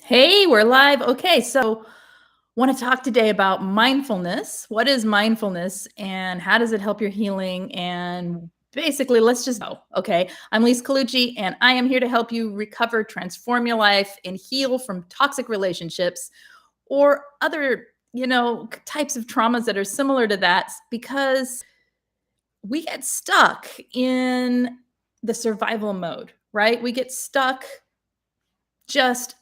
Hey, we're live. Okay, so want to talk today about mindfulness. What is mindfulness and how does it help your healing? And basically, let's just go. Okay, I'm Lise Colucci and I am here to help you recover, transform your life, and heal from toxic relationships or other, types of traumas that are similar to that because we get stuck in the survival mode, right? We get stuck just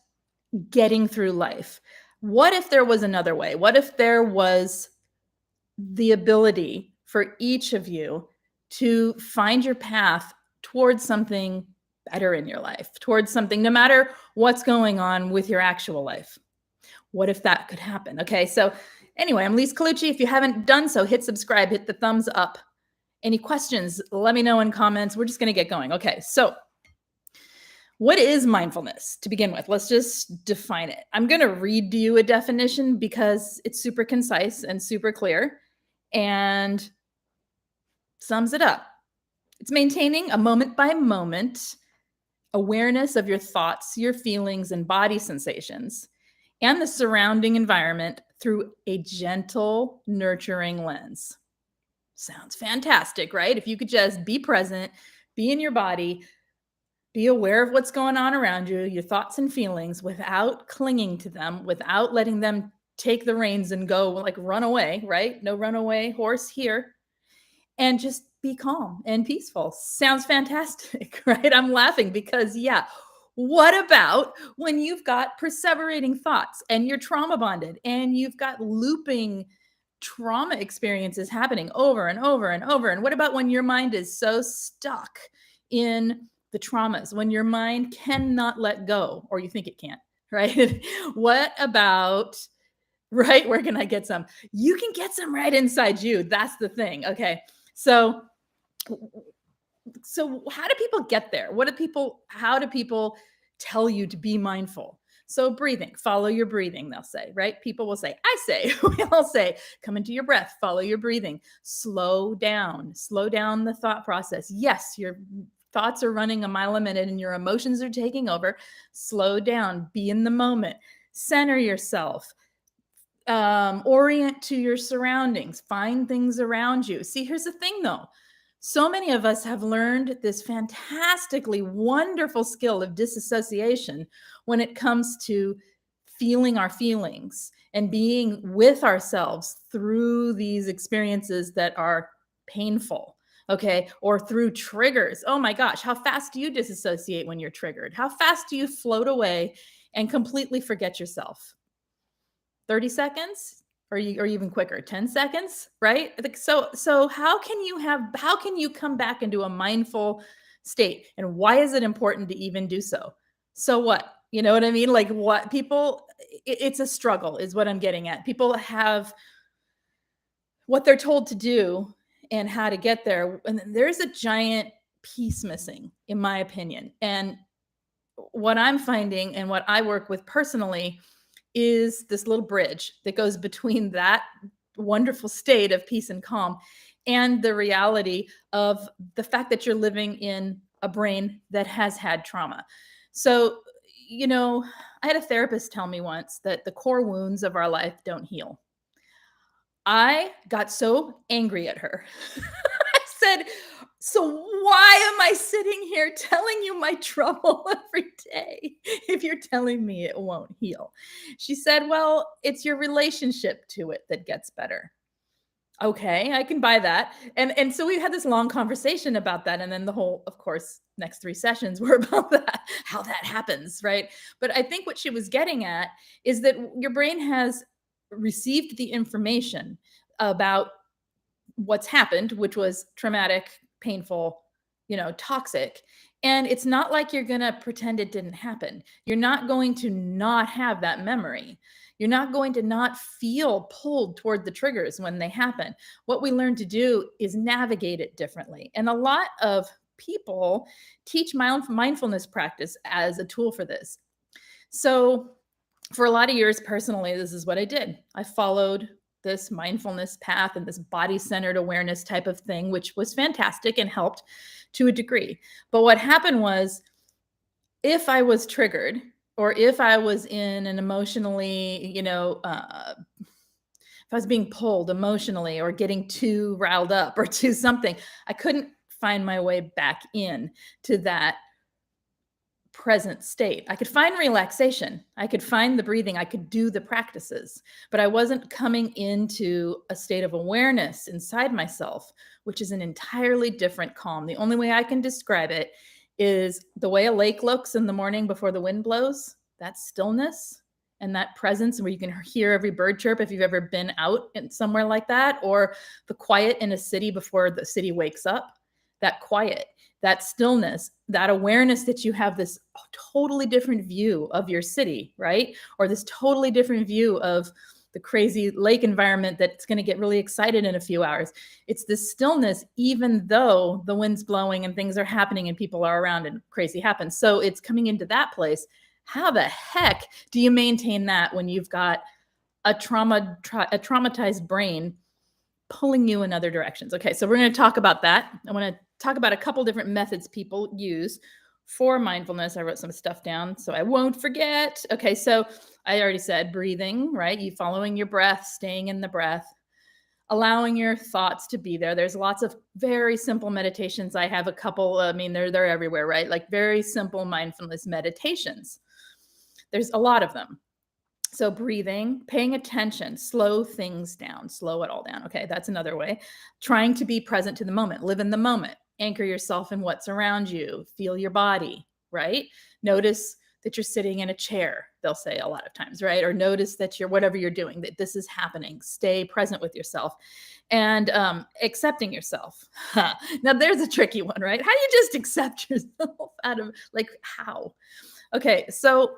getting through life. What if there was another way? What if there was the ability for each of you to find your path towards something better in your life, towards something, no matter what's going on with your actual life? What if that could happen? Okay, so anyway, I'm Lise Colucci. If you haven't done so, hit subscribe, hit the thumbs up. Any questions, let me know in comments. We're just going to get going. Okay, so what is mindfulness to begin with? Let's just define it. I'm going to read to you a definition because it's super concise and super clear and sums it up. It's maintaining a moment by moment awareness of your thoughts, your feelings, and body sensations, and the surrounding environment through a gentle, nurturing lens. Sounds fantastic, right? If you could just be present, be in your body, be aware of what's going on around you, your thoughts and feelings, without clinging to them, without letting them take the reins and go like run away, right? No runaway horse here. And just be calm and peaceful. Sounds fantastic, right? I'm laughing because, yeah, what about when you've got perseverating thoughts and you're trauma bonded and you've got looping trauma experiences happening over and over and over? And what about when your mind is so stuck in the traumas, when your mind cannot let go, or you think it can't, right? What about, right? Where can I get some? You can get some right inside you. That's the thing. Okay. So how do people get there? How do people tell you to be mindful? So breathing, follow your breathing, they'll say, right? People will say, we all say, come into your breath, follow your breathing, slow down the thought process. Yes, your thoughts are running a mile a minute and your emotions are taking over. Slow down, be in the moment, center yourself, orient to your surroundings, find things around you. See, here's the thing though. So many of us have learned this fantastically wonderful skill of disassociation when it comes to feeling our feelings and being with ourselves through these experiences that are painful. Okay. Or through triggers. Oh my gosh. How fast do you disassociate when you're triggered? How fast do you float away and completely forget yourself? 30 seconds? Or even quicker, 10 seconds, right? So how can you come back into a mindful state? And why is it important to even do so? So what? You know what I mean? Like what people, it's a struggle is what I'm getting at. People have what they're told to do and how to get there. And there's a giant piece missing, in my opinion. And what I'm finding and what I work with personally is this little bridge that goes between that wonderful state of peace and calm and the reality of the fact that you're living in a brain that has had trauma. So, I had a therapist tell me once that the core wounds of our life don't heal. I got so angry at her. I said, so why am I sitting here telling you my trouble every day if you're telling me it won't heal? She said, well, it's your relationship to it that gets better. Okay, I can buy that. And so we had this long conversation about that. And then the whole, of course, next 3 sessions were about that, how that happens, right? But I think what she was getting at is that your brain has received the information about what's happened, which was traumatic, painful, toxic. And it's not like you're going to pretend it didn't happen. You're not going to not have that memory. You're not going to not feel pulled toward the triggers when they happen. What we learn to do is navigate it differently. And a lot of people teach mindfulness practice as a tool for this. So for a lot of years, personally, this is what I did. I followed this mindfulness path and this body-centered awareness type of thing, which was fantastic and helped to a degree. But what happened was, if I was triggered, or if I was in an emotionally, if I was being pulled emotionally or getting too riled up or too something, I couldn't find my way back in to that present state. I could find relaxation. I could find the breathing. I could do the practices, but I wasn't coming into a state of awareness inside myself, which is an entirely different calm. The only way I can describe it is the way a lake looks in the morning before the wind blows, that stillness and that presence where you can hear every bird chirp if you've ever been out in somewhere like that, or the quiet in a city before the city wakes up, that quiet, that stillness, that awareness that you have this totally different view of your city, right? Or this totally different view of the crazy lake environment that's going to get really excited in a few hours. It's this stillness, even though the wind's blowing and things are happening and people are around and crazy happens. So it's coming into that place. How the heck do you maintain that when you've got a traumatized brain pulling you in other directions? Okay, so we're going to talk about that. I want to talk about a couple different methods people use for mindfulness. I wrote some stuff down so I won't forget. Okay, so I already said breathing, right? You following your breath, staying in the breath, allowing your thoughts to be there. There's lots of very simple meditations. I have a couple, they're everywhere, right? Like very simple mindfulness meditations. There's a lot of them. So breathing, paying attention, slow things down, slow it all down. Okay, that's another way. Trying to be present to the moment, live in the moment, anchor yourself in what's around you, feel your body, right? Notice that you're sitting in a chair, they'll say a lot of times, right? Or notice that whatever you're doing, that this is happening. Stay present with yourself and accepting yourself. Now there's a tricky one, right? How do you just accept yourself out of how? Okay, so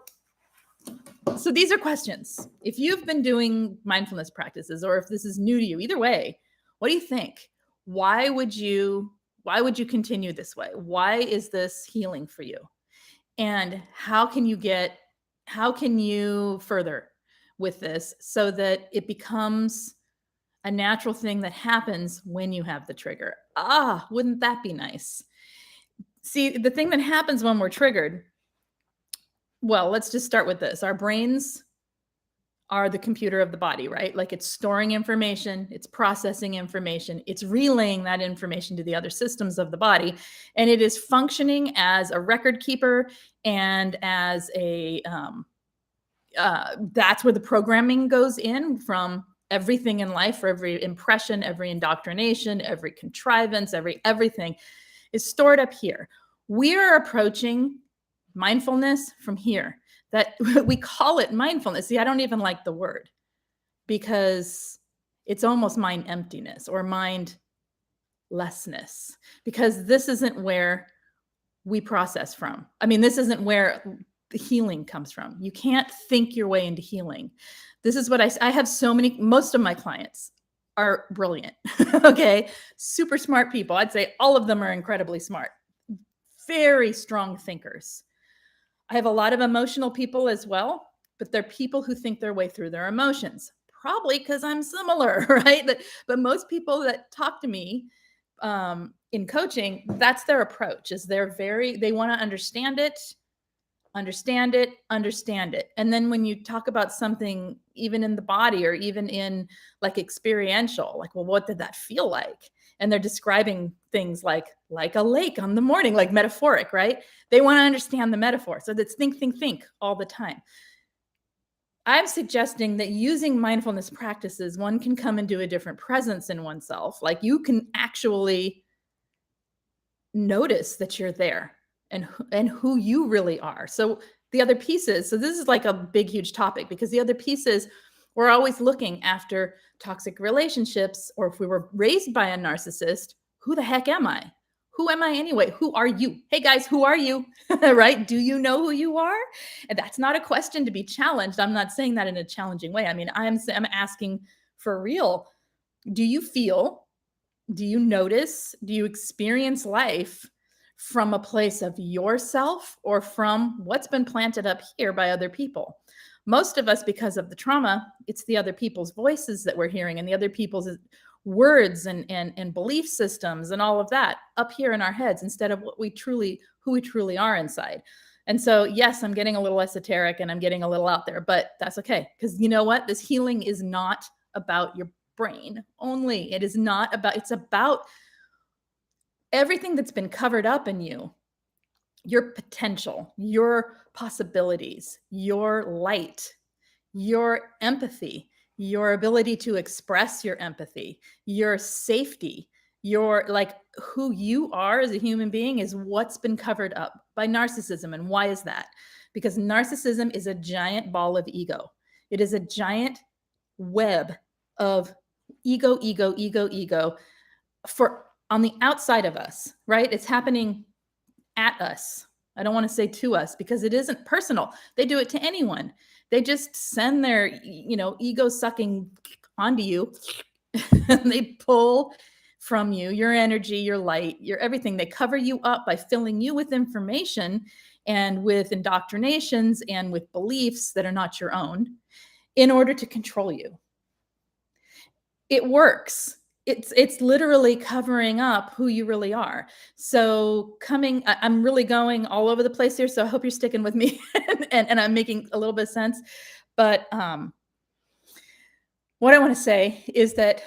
these are questions. If you've been doing mindfulness practices or if this is new to you, either way, what do you think? Why would you continue this way? Why is this healing for you? And how can you further with this so that it becomes a natural thing that happens when you have the trigger? Wouldn't that be nice? See, the thing that happens when we're triggered, well, let's just start with this. Our brains are the computer of the body, right? Like it's storing information, it's processing information, it's relaying that information to the other systems of the body, and it is functioning as a record keeper and as a that's where the programming goes in from everything in life, for every impression, every indoctrination, every contrivance, everything is stored up here. We are approaching mindfulness from here. That we call it mindfulness. See, I don't even like the word because it's almost mind emptiness or mindlessness, because this isn't where we process from. This isn't where the healing comes from. You can't think your way into healing. This is what I have most of my clients are brilliant. Okay. Super smart people. I'd say all of them are incredibly smart, very strong thinkers. I have a lot of emotional people as well, but they're people who think their way through their emotions, probably because I'm similar, right? But most people that talk to me in coaching, that's their approach, is they want to understand it. And then when you talk about something, even in the body or even in like experiential, like, well, what did that feel like? And they're describing things like a lake on the morning, like metaphoric, right? They want to understand the metaphor. So that's think all the time. I'm suggesting that using mindfulness practices, one can come into a different presence in oneself. Like you can actually notice that you're there and who you really are. So the other pieces, so this is like a big, huge topic, because the other pieces, we're always looking after toxic relationships, or if we were raised by a narcissist, who the heck am I? Who am I anyway? Who are you? Hey guys, who are you? Right? Do you know who you are? And that's not a question to be challenged. I'm not saying that in a challenging way. I'm asking for real. Do you feel, do you notice, do you experience life from a place of yourself or from what's been planted up here by other people? Most of us, because of the trauma, it's the other people's voices that we're hearing and the other people's words and belief systems and all of that up here in our heads, instead of who we truly are inside. And so, yes, I'm getting a little esoteric and I'm getting a little out there, but that's okay. Because you know what? This healing is not about your brain only. It is not about, it's about everything that's been covered up in you, your potential, your possibilities, your light, your empathy, your ability to express your empathy, your safety, your like who you are as a human being is what's been covered up by narcissism. And why is that? Because narcissism is a giant ball of ego. It is a giant web of ego for on the outside of us, right? It's happening at us. I don't want to say to us because it isn't personal. They do it to anyone. They just send their, ego sucking onto you and they pull from you your energy, your light, your everything. They cover you up by filling you with information and with indoctrinations and with beliefs that are not your own in order to control you. It works. It's literally covering up who you really are. So I'm really going all over the place here. So I hope you're sticking with me and I'm making a little bit of sense. But what I want to say is that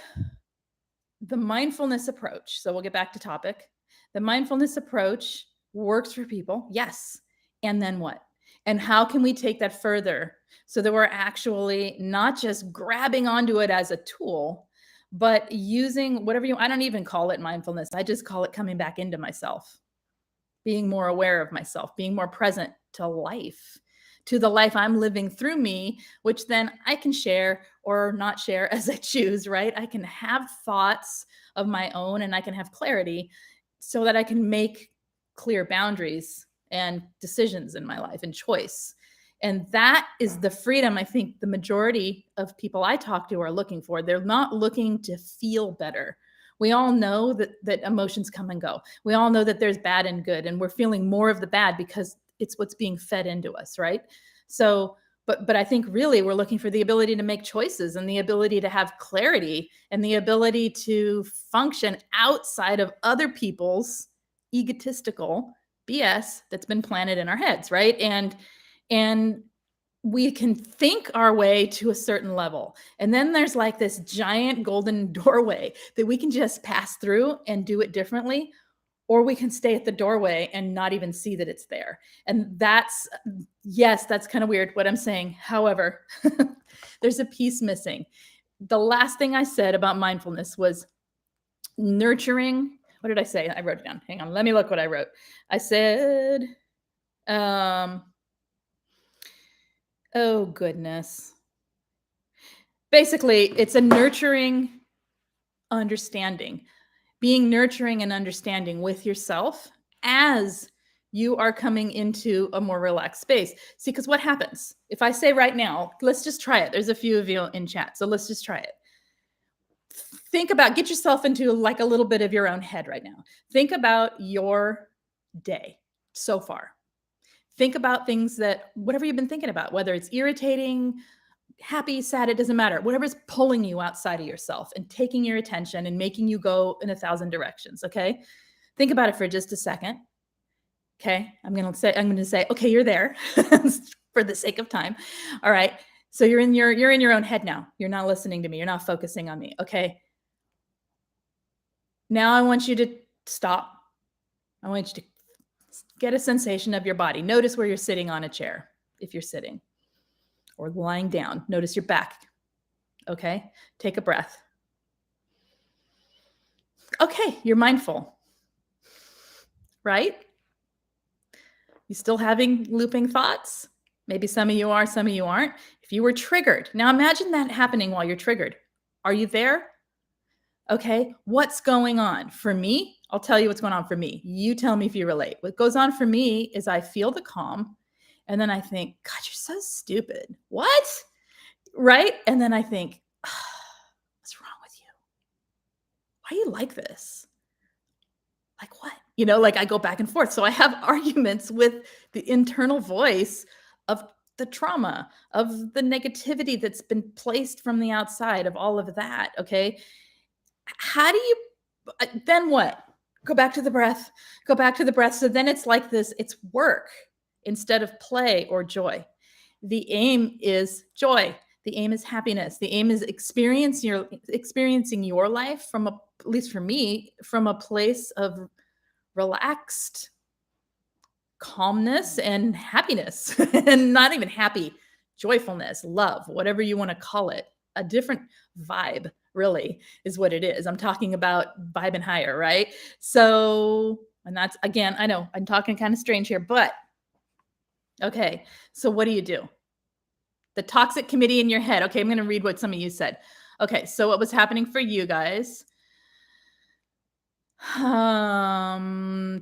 the mindfulness approach, so we'll get back to topic. The mindfulness approach works for people. Yes. And then what? And how can we take that further so that we're actually not just grabbing onto it as a tool, but using whatever I don't even call it mindfulness. I just call it coming back into myself, being more aware of myself, being more present to life, to the life I'm living through me, which then I can share or not share as I choose, right? I can have thoughts of my own and I can have clarity so that I can make clear boundaries and decisions in my life and choice. And that is the freedom I think the majority of people I talk to are looking for. They're not looking to feel better. We all know that emotions come and go. We all know that there's bad and good, and we're feeling more of the bad because it's what's being fed into us, right? So, but I think really we're looking for the ability to make choices and the ability to have clarity and the ability to function outside of other people's egotistical BS that's been planted in our heads, right? And we can think our way to a certain level. And then there's like this giant golden doorway that we can just pass through and do it differently, or we can stay at the doorway and not even see that it's there. And that's kind of weird what I'm saying. However, there's a piece missing. The last thing I said about mindfulness was nurturing. What did I say? I wrote it down. Hang on. Let me look what I wrote. I said, oh goodness. Basically, it's a nurturing understanding, being nurturing and understanding with yourself as you are coming into a more relaxed space. See, because what happens if I say right now, let's just try it. There's a few of you in chat, so let's just try it. Get yourself into like a little bit of your own head right now. Think about your day so far. Think about things whatever you've been thinking about, whether it's irritating, happy, sad, it doesn't matter. Whatever's pulling you outside of yourself and taking your attention and making you go in 1,000 directions. Okay. Think about it for just a second. Okay. I'm going to say, okay, you're there for the sake of time. All right. So you're in your own head now. You're not listening to me. You're not focusing on me. Okay. Now I want you to stop. I want you to get a sensation of your body. Notice where you're sitting on a chair, if you're sitting, or lying down. Notice your back. Okay. Take a breath. Okay. You're mindful, right? You still having looping thoughts? Maybe some of you are, some of you aren't. If you were triggered, now imagine that happening while you're triggered. Are you there? Okay. What's going on? For me, I'll tell you what's going on for me. You tell me if you relate. What goes on for me is I feel the calm and then I think, God, you're so stupid. What? Right? And then I think, what's wrong with you? Why are you like this? Like what? Like I go back and forth. So I have arguments with the internal voice of the trauma, of the negativity that's been placed from the outside, of all of that. Okay. Then what? Go back to the breath. So then it's like this, it's work. instead of play or joy. The aim is joy. The aim is happiness. The aim is experiencing your life from at least for me, from a place of relaxed calmness and happiness and not even happy, joyfulness, love, whatever you want to call it. A different vibe, really, is what it is. I'm talking about vibe and higher, right? So, and that's, again, I know I'm talking kind of strange here, but okay. So what do? The toxic committee in your head. Okay, I'm going to read what some of you said. Okay, so what was happening for you guys?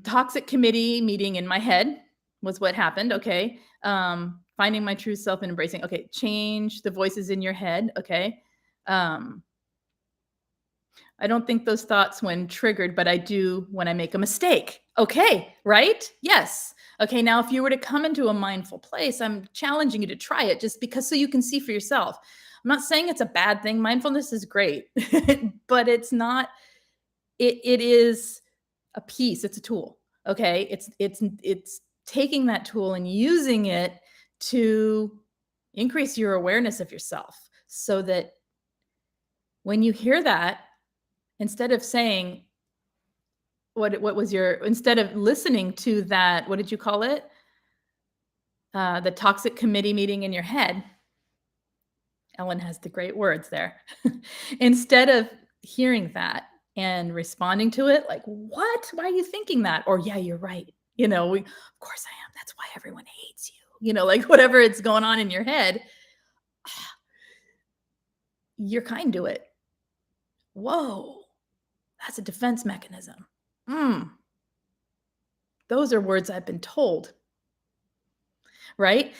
Toxic committee meeting in my head was what happened. Okay. Finding my true self and embracing. Okay. Change the voices in your head. Okay. I don't think those thoughts when triggered, but I do when I make a mistake. Okay. Right? Yes. Okay. Now, if you were to come into a mindful place, I'm challenging you to try it just because so you can see for yourself. I'm not saying it's a bad thing. Mindfulness is great, but it's not. It is a piece. It's a tool. Okay. It's taking that tool and using it to increase your awareness of yourself so that when you hear that, instead of saying, instead of listening to that, what did you call it? The toxic committee meeting in your head. Ellen has the great words there. Instead of hearing that and responding to it, like, what? Why are you thinking that? Or, yeah, you're right. Of course I am. That's why everyone hates you. Like whatever it's going on in your head, you're kind to it. Whoa, that's a defense mechanism. Those are words I've been told, right?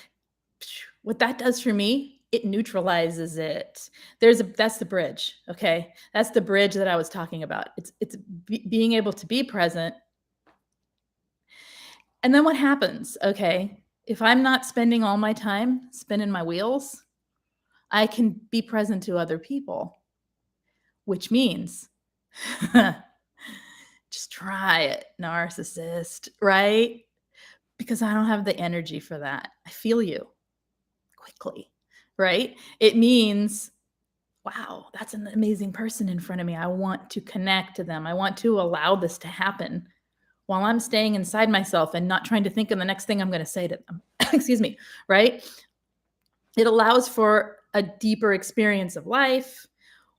What that does for me, it neutralizes it. That's the bridge. Okay. That's the bridge that I was talking about. It's being able to be present. And then what happens? Okay. If I'm not spending all my time spinning my wheels, I can be present to other people, which means just try it, narcissist, right? Because I don't have the energy for that. I feel you quickly, right? It means, wow, that's an amazing person in front of me. I want to connect to them. I want to allow this to happen while I'm staying inside myself and not trying to think of the next thing I'm going to say to them. Excuse me, right? It allows for a deeper experience of life,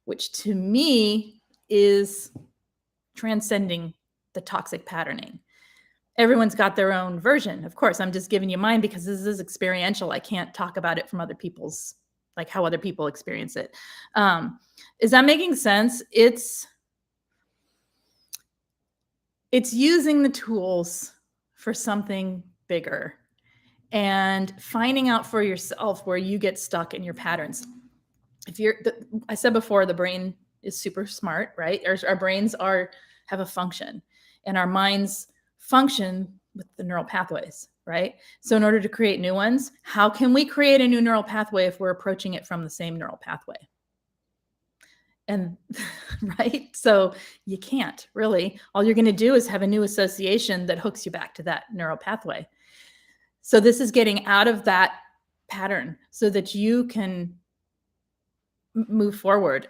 which to me is transcending the toxic patterning. Everyone's got their own version. Of course, I'm just giving you mine because this is experiential. I can't talk about it from other people's, like how other people experience it. Is that making sense? It's using the tools for something bigger and finding out for yourself where you get stuck in your patterns. I said before, the brain is super smart, right? Our brains have a function, and our minds function with the neural pathways, right? So in order to create new ones, how can we create a new neural pathway if we're approaching it from the same neural pathway? And right? So you can't really. All you're going to do is have a new association that hooks you back to that neural pathway. So this is getting out of that pattern so that you can move forward.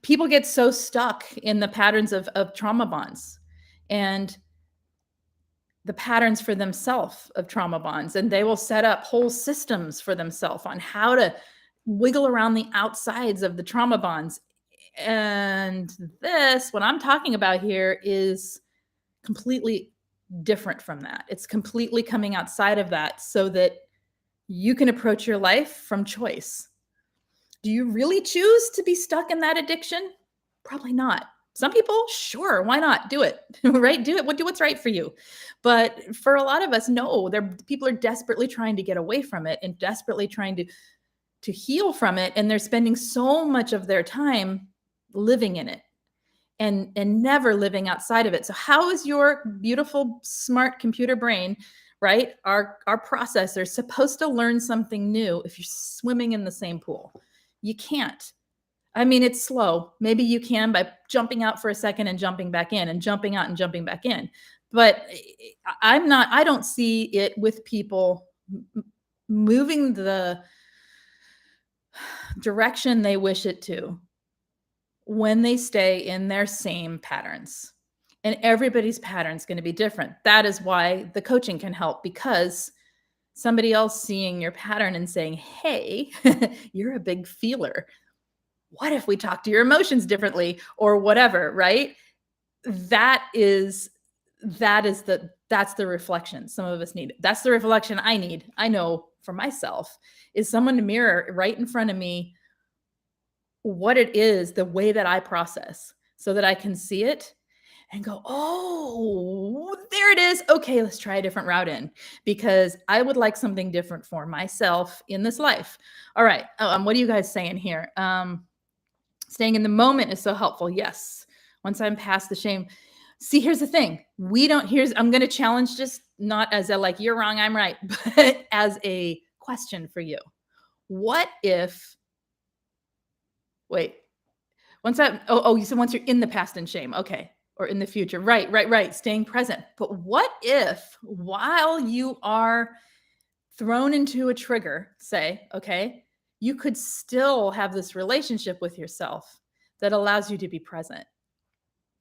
People get so stuck in the patterns of trauma bonds and the patterns for themselves of trauma bonds, and they will set up whole systems for themselves on how to wiggle around the outsides of the trauma bonds. And this, what I'm talking about here, is completely different from that. It's completely coming outside of that so that you can approach your life from choice. Do you really choose to be stuck in that addiction? Probably not. Some people, sure, why not? Do it, right? Do it. Do what's right for you. But for a lot of us, no, people are desperately trying to get away from it and desperately trying to heal from it. And they're spending so much of their time living in it and never living outside of it. So how is your beautiful, smart computer brain, right? Our processor supposed to learn something new if you're swimming in the same pool? You can't. I mean, it's slow. Maybe you can by jumping out for a second and jumping back in and jumping out and jumping back in. But I don't see it with people moving the direction they wish it to when they stay in their same patterns. And everybody's pattern is going to be different. That is why the coaching can help, because somebody else seeing your pattern and saying, hey, you're a big feeler. What if we talk to your emotions differently or whatever, right? That's the reflection some of us need. That's the reflection I need. I know for myself is someone to mirror right in front of me what it is, the way that I process, so that I can see it and go, oh, there it is. Okay, let's try a different route in, because I would like something different for myself in this life. All right. What are you guys saying here? Staying in the moment is so helpful. Yes. Once I'm past the shame. See, here's the thing. I'm going to challenge, just not as a like, you're wrong, I'm right, but as a question for you. What if, wait, you said once you're in the past and shame. Okay. Or in the future. Right. Staying present. But what if while you are thrown into a trigger, say, okay, you could still have this relationship with yourself that allows you to be present?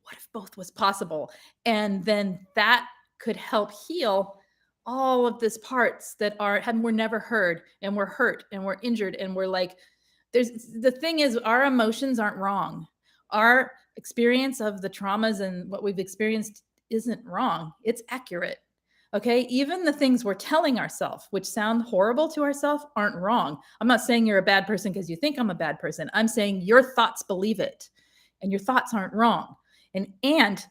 What if both was possible? And then that could help heal all of these parts that were never heard, and we're hurt and we're injured, and we're like, the thing is, our emotions aren't wrong. Our experience of the traumas and what we've experienced isn't wrong. It's accurate. Okay. Even the things we're telling ourselves, which sound horrible to ourselves, aren't wrong. I'm not saying you're a bad person because you think I'm a bad person. I'm saying your thoughts believe it, and your thoughts aren't wrong. And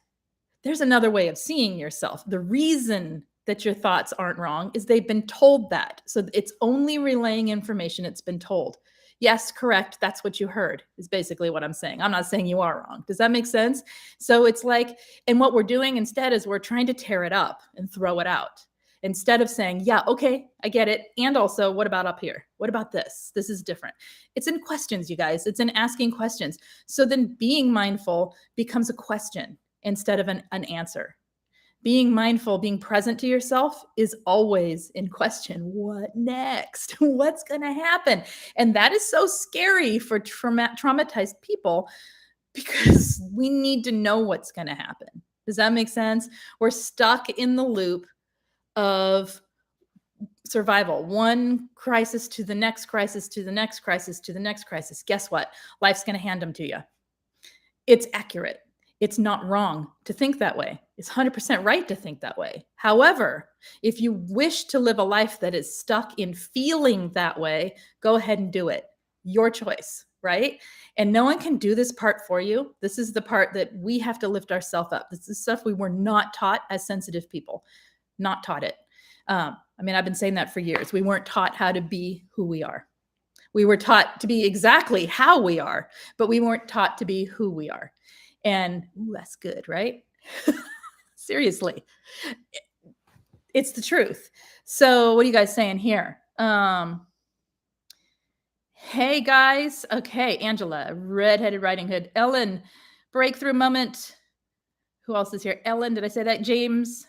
there's another way of seeing yourself. The reason that your thoughts aren't wrong is they've been told that. So it's only relaying information it's been told. Yes, correct. That's what you heard, is basically what I'm saying. I'm not saying you are wrong. Does that make sense? So it's like, and what we're doing instead is we're trying to tear it up and throw it out, instead of saying, yeah, okay, I get it. And also, what about up here? What about this? This is different. It's in questions, you guys. It's in asking questions. So then being mindful becomes a question instead of an answer. Being mindful, being present to yourself, is always in question. What next? What's going to happen? And that is so scary for traumatized people, because we need to know what's going to happen. Does that make sense? We're stuck in the loop of survival, one crisis to the next crisis, to the next crisis, to the next crisis. Guess what? Life's going to hand them to you. It's accurate. It's not wrong to think that way. It's 100% right to think that way. However, if you wish to live a life that is stuck in feeling that way, go ahead and do it. Your choice, right? And no one can do this part for you. This is the part that we have to lift ourselves up. This is stuff we were not taught as sensitive people, not taught it. I've been saying that for years. We weren't taught how to be who we are. We were taught to be exactly how we are, but we weren't taught to be who we are. And that's good, right? Seriously. It's the truth. So what are you guys saying here? Hey guys. Okay. Angela, Redheaded Riding Hood. Ellen, Breakthrough Moment. Who else is here? Ellen, did I say that? James.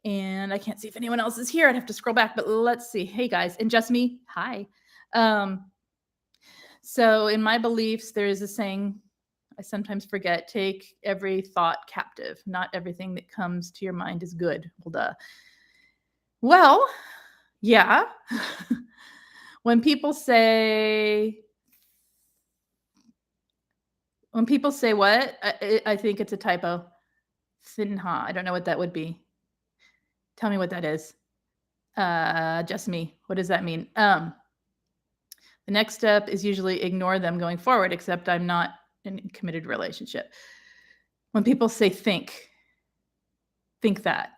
And I can't see if anyone else is here. I'd have to scroll back, but let's see. Hey guys. And just me. Hi. So in my beliefs, there is a saying I sometimes forget: take every thought captive. Not everything that comes to your mind is good. Well, duh. Well, yeah. When people say what? I think it's a typo. Sinha. I don't know what that would be. Tell me what that is. Just me. What does that mean? The next step is usually ignore them going forward, except I'm not in a committed relationship. When people say think that.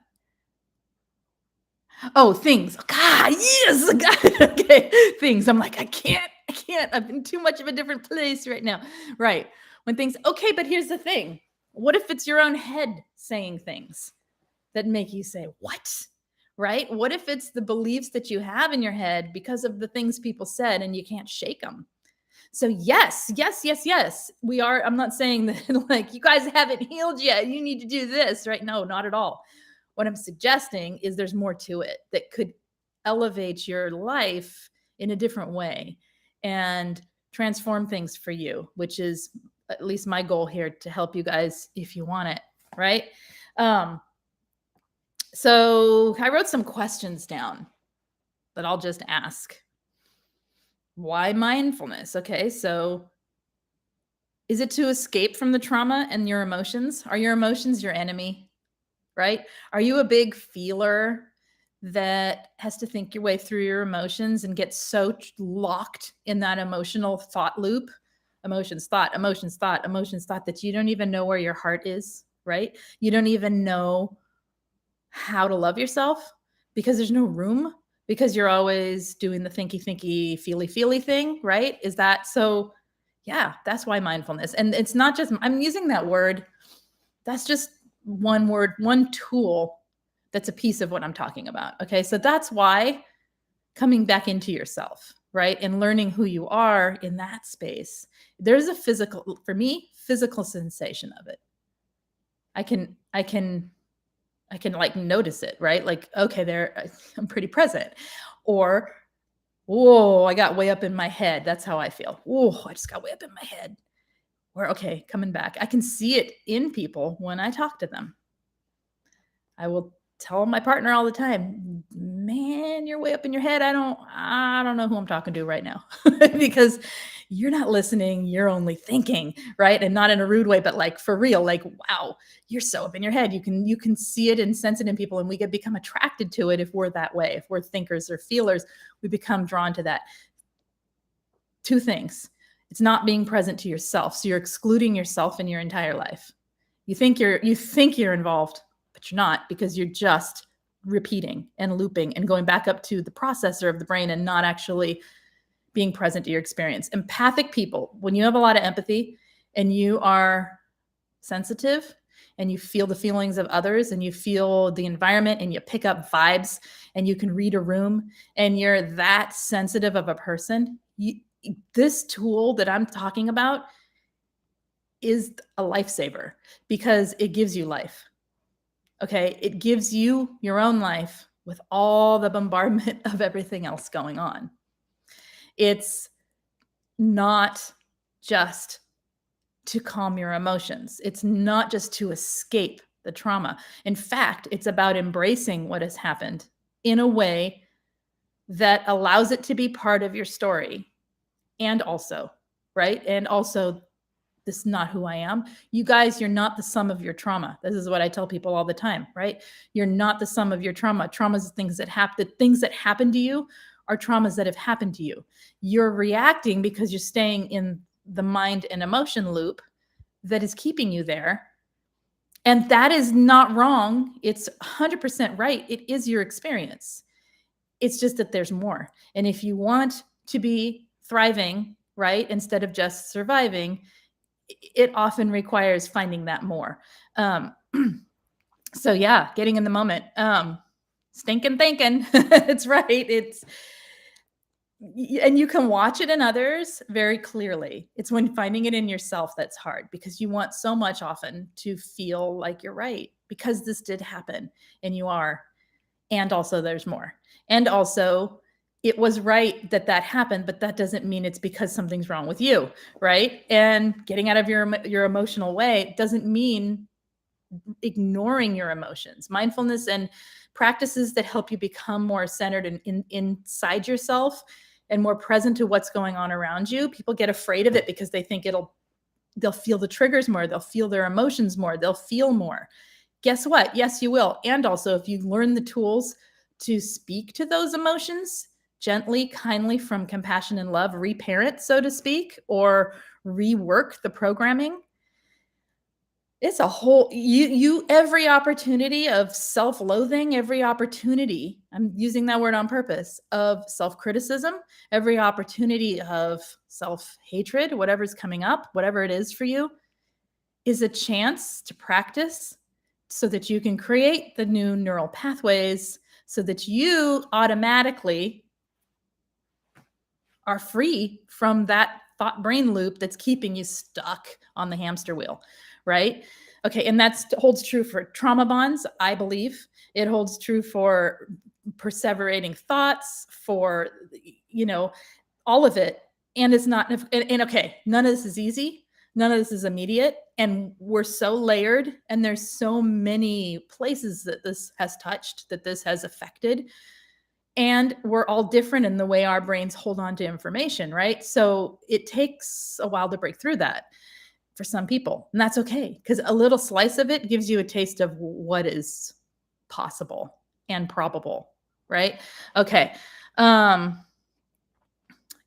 Oh, things. God, yes. God. Okay. Things. I'm like, I can't. I'm in too much of a different place right now. Right. When things, okay, but here's the thing. What if it's your own head saying things that make you say, what? Right? What if it's the beliefs that you have in your head because of the things people said and you can't shake them? So yes, yes, yes, yes. We are, I'm not saying that like you guys haven't healed yet. You need to do this, right? No, not at all. What I'm suggesting is there's more to it that could elevate your life in a different way and transform things for you, which is at least my goal here to help you guys if you want it, right? Um, so I wrote some questions down that I'll just ask. Why mindfulness? Okay, so is it to escape from the trauma and your emotions? Are your emotions your enemy? Right? Are you a big feeler that has to think your way through your emotions and get so locked in that emotional thought loop? Emotions, thought, emotions, thought, emotions, thought, that you don't even know where your heart is, right? You don't even know how to love yourself because there's no room, because you're always doing the thinky, feely thing, right? Is that so? Yeah, that's why mindfulness. And it's not just, I'm using that word, that's just one word, one tool that's a piece of what I'm talking about. Okay. So that's why coming back into yourself, right? And learning who you are in that space, there's a physical, for me, physical sensation of it. I can like notice it, right? Like, okay, there, I'm pretty present. Or, whoa, I got way up in my head. That's how I feel. Whoa, I just got way up in my head. Or, okay, coming back. I can see it in people when I talk to them. I will tell my partner all the time, man, you're way up in your head. I don't know who I'm talking to right now because you're not listening. You're only thinking, right? And not in a rude way, but like for real, like, wow, you're so up in your head. You can see it and sense it in people, and we become attracted to it if we're that way. If we're thinkers or feelers, we become drawn to that. Two things. It's not being present to yourself. So you're excluding yourself in your entire life. You think you're involved, but you're not, because you're just repeating and looping and going back up to the processor of the brain and not actually being present to your experience. Empathic people, when you have a lot of empathy and you are sensitive and you feel the feelings of others and you feel the environment and you pick up vibes and you can read a room and you're that sensitive of a person, this tool that I'm talking about is a lifesaver because it gives you life. Okay. It gives you your own life with all the bombardment of everything else going on. It's not just to calm your emotions. It's not just to escape the trauma. In fact, it's about embracing what has happened in a way that allows it to be part of your story. And also, right? And also, this is not who I am. You guys, you're not the sum of your trauma. This is what I tell people all the time, right? You're not the sum of your trauma. Trauma is things that happen. The things that happen to you are traumas that have happened to you. You're reacting because you're staying in the mind and emotion loop that is keeping you there. And that is not wrong. It's 100% right. It is your experience. It's just that there's more. And if you want to be thriving, right, instead of just surviving, it often requires finding that more. So yeah, getting in the moment. Stinking thinking. It's right. And you can watch it in others very clearly. It's when finding it in yourself that's hard, because you want so much often to feel like you're right, because this did happen and you are. And also there's more. And also it was right that happened, but that doesn't mean it's because something's wrong with you, right? And getting out of your emotional way doesn't mean ignoring your emotions. Mindfulness and practices that help you become more centered and inside yourself and more present to what's going on around you. People get afraid of it because they think they'll feel the triggers more, they'll feel their emotions more, they'll feel more. Guess what? Yes, you will. And also, if you learn the tools to speak to those emotions gently, kindly, from compassion and love, reparent, so to speak, or rework the programming, it's a whole, every opportunity of self-loathing, every opportunity, I'm using that word on purpose, of self-criticism, every opportunity of self-hatred, whatever's coming up, whatever it is for you, is a chance to practice so that you can create the new neural pathways so that you automatically are free from that thought brain loop that's keeping you stuck on the hamster wheel, right? Okay, and that holds true for trauma bonds, I believe. It holds true for perseverating thoughts, for, all of it. And it's not, and okay, none of this is easy. None of this is immediate. And we're so layered, and there's so many places that this has touched, that this has affected. And we're all different in the way our brains hold on to information, right? So it takes a while to break through that for some people. And that's okay, because a little slice of it gives you a taste of what is possible and probable, right? Okay.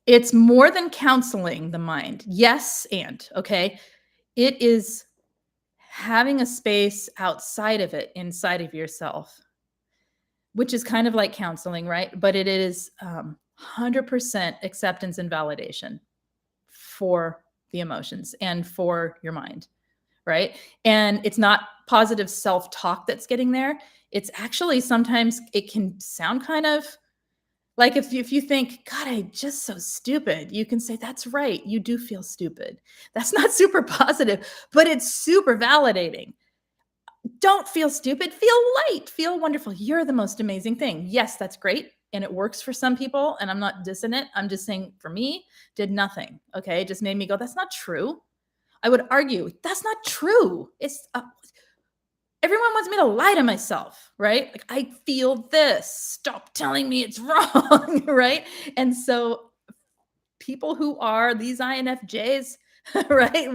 It's more than counseling the mind. Yes, and okay. It is having a space outside of it, inside of yourself, which is kind of like counseling, right? But it is 100% acceptance and validation for the emotions and for your mind, right? And it's not positive self-talk that's getting there. It's actually, sometimes it can sound kind of like, if you think, God, I'm just so stupid, you can say, that's right, you do feel stupid. That's not super positive, but it's super validating. Don't feel stupid, feel light, feel wonderful. You're the most amazing thing. Yes, that's great. And it works for some people. And I'm not dissing it. I'm just saying, for me, did nothing. Okay. It just made me go, that's not true. I would argue, that's not true. It's everyone wants me to lie to myself, right? Like, I feel this. Stop telling me it's wrong, right? And so people who are these INFJs, right?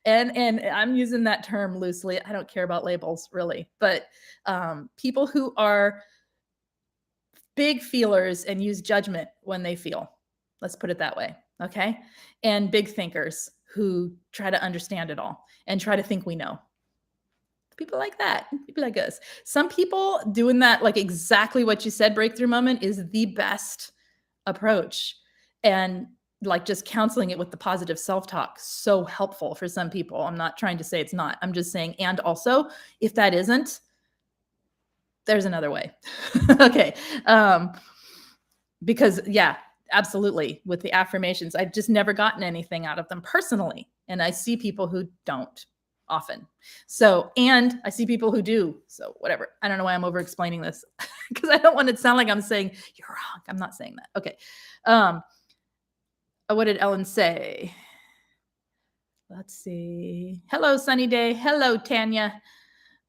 And I'm using that term loosely. I don't care about labels really, but people who are big feelers and use judgment when they feel. Let's put it that way, okay? And big thinkers who try to understand it all and try to think we know. People like that, people like us. Some people doing that, like exactly what you said, breakthrough moment, is the best approach. And like just counseling it with the positive self-talk, so helpful for some people. I'm not trying to say it's not. I'm just saying, and also, if that isn't, there's another way. Okay. Because yeah, absolutely. With the affirmations, I've just never gotten anything out of them personally. And I see people who don't often. So, and I see people who do. So whatever. I don't know why I'm over explaining this, because I don't want it to sound like I'm saying you're wrong. I'm not saying that. Okay. What did Ellen say? Let's see. Hello, Sunny Day. Hello, Tanya.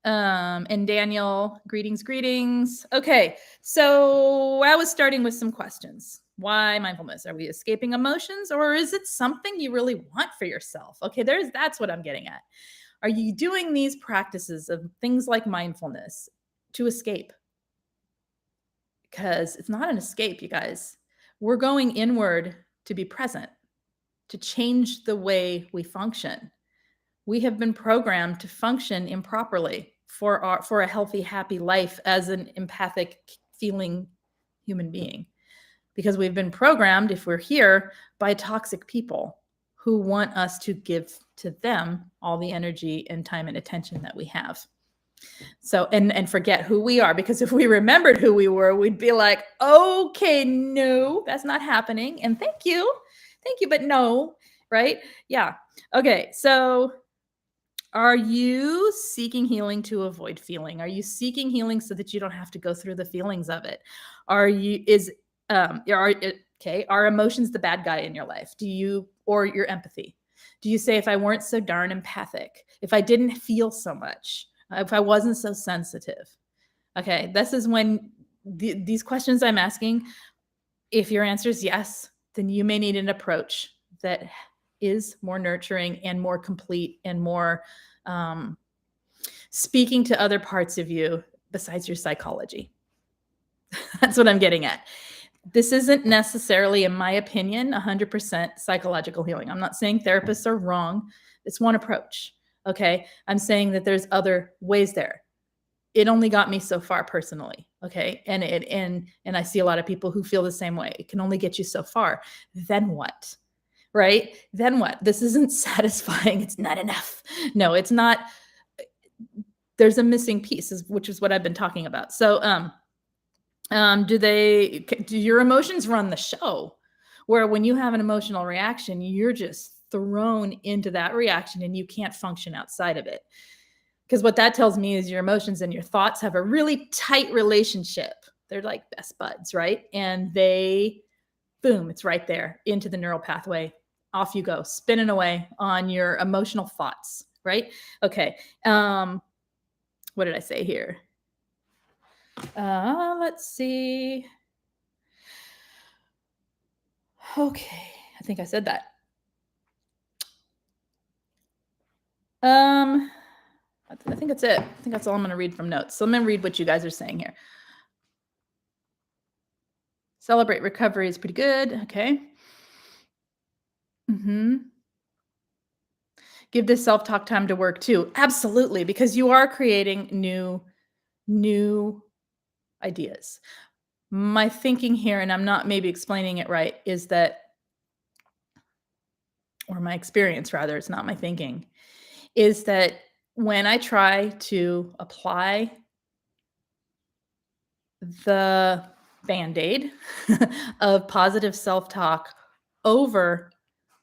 And Daniel, greetings. Okay. So I was starting with some questions. Why mindfulness? Are we escaping emotions, or is it something you really want for yourself? Okay. That's what I'm getting at. Are you doing these practices of things like mindfulness to escape? Because it's not an escape, you guys. We're going inward to be present, to change the way we function. We have been programmed to function improperly for a healthy, happy life as an empathic, feeling human being, because we've been programmed, if we're here, by toxic people who want us to give to them all the energy and time and attention that we have. So, and forget who we are, because if we remembered who we were, we'd be like, okay, no, that's not happening. And thank you, but no, right? Yeah. Okay. So are you seeking healing to avoid feeling? Are you seeking healing so that you don't have to go through the feelings of it? Are emotions the bad guy in your life? Or your empathy? Do you say, if I weren't so darn empathic, if I didn't feel so much, if I wasn't so sensitive? Okay, this is when these questions I'm asking, if your answer is yes, then you may need an approach that is more nurturing and more complete and more speaking to other parts of you besides your psychology. That's what I'm getting at. This isn't necessarily, in my opinion, 100% psychological healing. I'm not saying therapists are wrong. It's one approach. Okay. I'm saying that there's other ways there. It only got me so far personally. Okay. And I see a lot of people who feel the same way. It can only get you so far. Then what? Right? Then what? This isn't satisfying. It's not enough. No, it's not. There's a missing piece, which is what I've been talking about. So, do your emotions run the show? Where when you have an emotional reaction, you're just thrown into that reaction and you can't function outside of it. Because what that tells me is your emotions and your thoughts have a really tight relationship. They're like best buds, right? And they, boom, it's right there into the neural pathway. Off you go, spinning away on your emotional thoughts, right? Okay. What did I say here? Let's see. Okay, I think I said that. I think that's it. I think that's all I'm going to read from notes. So I'm going to read what you guys are saying here. Celebrate recovery is pretty good. Okay. Give this self-talk time to work too. Absolutely, because you are creating new ideas. My thinking here, and I'm not maybe explaining it right, is that, or my experience rather, it's not my thinking, is that when I try to apply the Band-Aid of positive self-talk over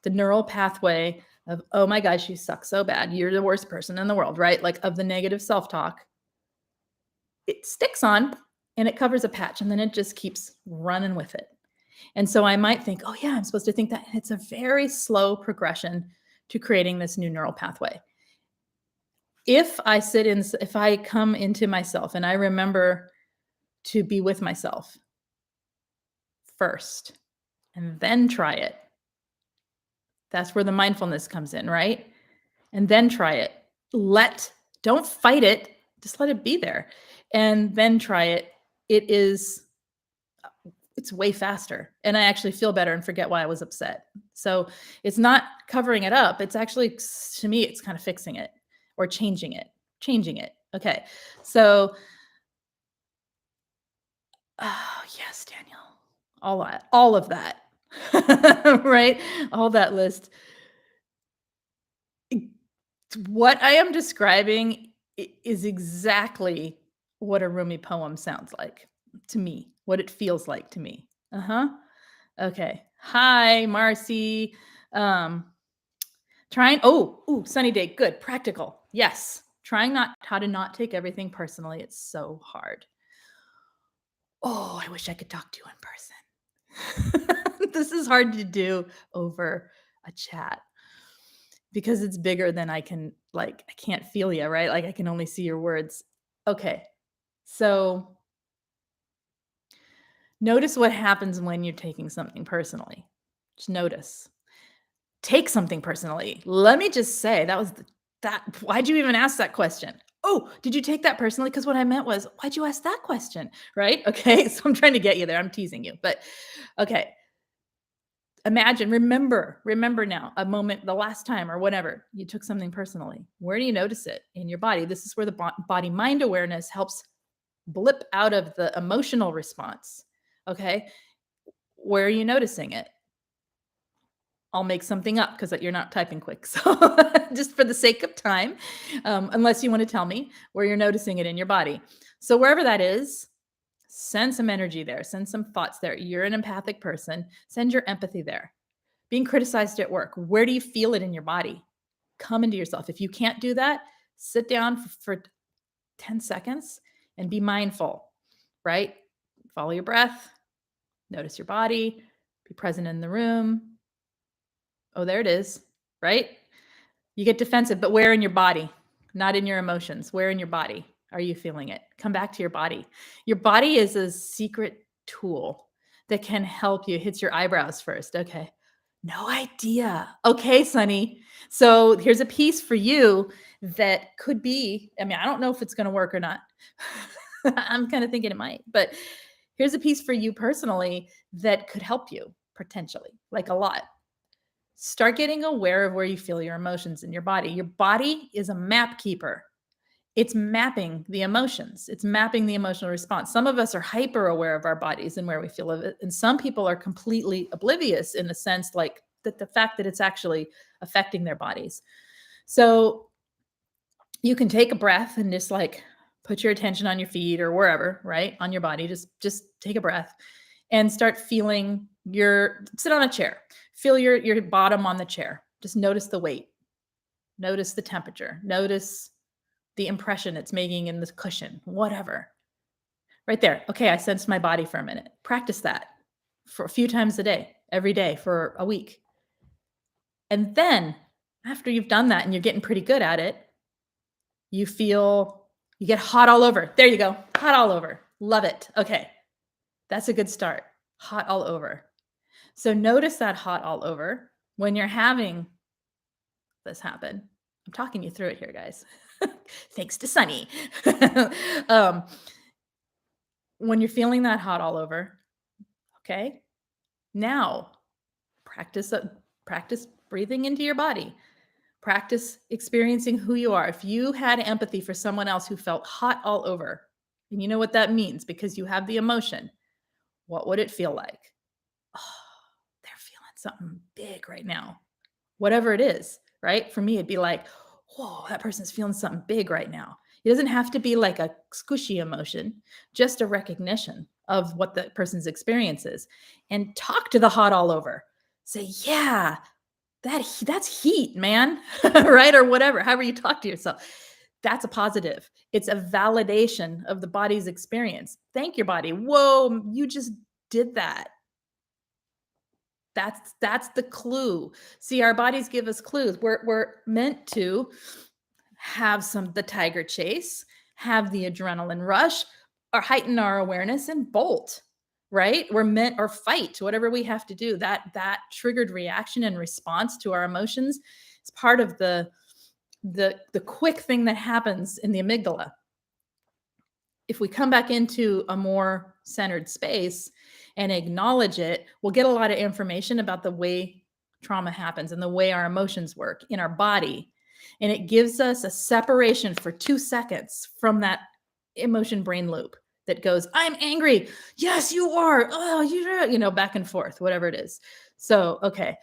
the neural pathway of, oh my gosh, you suck so bad, you're the worst person in the world, right? Like of the negative self-talk, it sticks on and it covers a patch and then it just keeps running with it. And so I might think, oh yeah, I'm supposed to think that. And it's a very slow progression to creating this new neural pathway. If I come into myself and I remember to be with myself first and then try it, that's where the mindfulness comes in, right? And then try it. Don't fight it, just let it be there. And then try it. It's way faster. And I actually feel better and forget why I was upset. So it's not covering it up. It's actually, to me, it's kind of fixing it or changing it. Okay. So, oh, yes, Daniel. All of that. Right? All that list. What I am describing is exactly what a Rumi poem sounds like to me, what it feels like to me. Okay. Hi, Marcy. Sunny day. Good. Practical. Yes. Trying how to not take everything personally. It's so hard. Oh, I wish I could talk to you in person. This is hard to do over a chat because it's bigger than I can't feel you, right? Like I can only see your words. Okay. So notice what happens when you're taking something personally. Just notice. Take something personally. Let me just say why'd you even ask that question? Oh, did you take that personally? Because what I meant was, why'd you ask that question? Right? Okay. So I'm trying to get you there. I'm teasing you, but okay. Remember now a moment, the last time or whatever you took something personally. Where do you notice it in your body? This is where the body mind awareness helps blip out of the emotional response. Okay. Where are you noticing it? I'll make something up because you're not typing quick. So just for the sake of time, unless you want to tell me where you're noticing it in your body. So wherever that is, send some energy there, send some thoughts there. You're an empathic person. Send your empathy there. Being criticized at work, where do you feel it in your body? Come into yourself. If you can't do that, sit down for 10 seconds and be mindful, right? Follow your breath, notice your body, be present in the room. Oh, there it is, right? You get defensive, but where in your body? Not in your emotions. Where in your body are you feeling it? Come back to your body. Your body is a secret tool that can help you. It hits your eyebrows first. Okay. No idea. Okay, Sunny. So here's a piece for you that could be, I don't know if it's going to work or not. I'm kind of thinking it might, but here's a piece for you personally that could help you potentially, like a lot. Start getting aware of where you feel your emotions in your body. Your body is a map keeper. It's mapping the emotions. It's mapping the emotional response. Some of us are hyper aware of our bodies and where we feel it. And some people are completely oblivious in the sense like that the fact that it's actually affecting their bodies. So you can take a breath and just put your attention on your feet or wherever, right? On your body. Just take a breath and start feeling sit on a chair. Feel your bottom on the chair. Just notice the weight. Notice the temperature. Notice the impression it's making in the cushion, whatever. Right there. Okay, I sensed my body for a minute. Practice that for a few times a day, every day for a week. And then after you've done that and you're getting pretty good at it, you get hot all over. There you go. Hot all over. Love it. Okay. That's a good start. Hot all over. So notice that hot all over when you're having this happen. I'm talking you through it here, guys. Thanks to Sunny. When you're feeling that hot all over, okay, now practice breathing into your body. Practice experiencing who you are. If you had empathy for someone else who felt hot all over, and you know what that means because you have the emotion, what would it feel like? Oh, they're feeling something big right now. Whatever it is, right? For me, it'd be like, whoa, that person's feeling something big right now. It doesn't have to be like a squishy emotion, just a recognition of what the person's experience is. And talk to the hot all over. Say, yeah, that's heat, man, right? Or whatever, however you talk to yourself. That's a positive. It's a validation of the body's experience. Thank your body. Whoa, you just did that. That's the clue. See, our bodies give us clues. We're meant to have the tiger chase, have the adrenaline rush, or heighten our awareness and bolt, right? We're meant or fight, whatever we have to do. That triggered reaction and response to our emotions is part of the quick thing that happens in the amygdala. If we come back into a more centered space and acknowledge it, we'll get a lot of information about the way trauma happens and the way our emotions work in our body. And it gives us a separation for 2 seconds from that emotion brain loop that goes, I'm angry. Yes, you are. Oh, you're, back and forth, whatever it is. So, okay.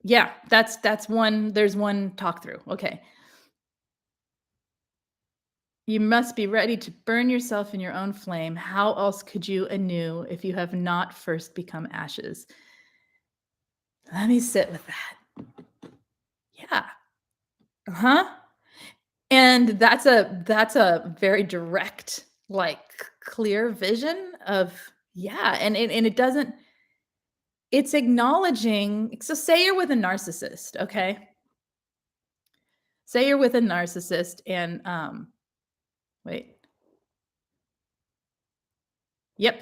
Yeah, that's one. There's one talk through. Okay. You must be ready to burn yourself in your own flame. How else could you anew if you have not first become ashes? Let me sit with that. Yeah. Uh-huh. And that's a very direct, like clear vision of, yeah. And it doesn't, it's acknowledging. So say you're with a narcissist, okay? Say you're with a narcissist and wait. Yep.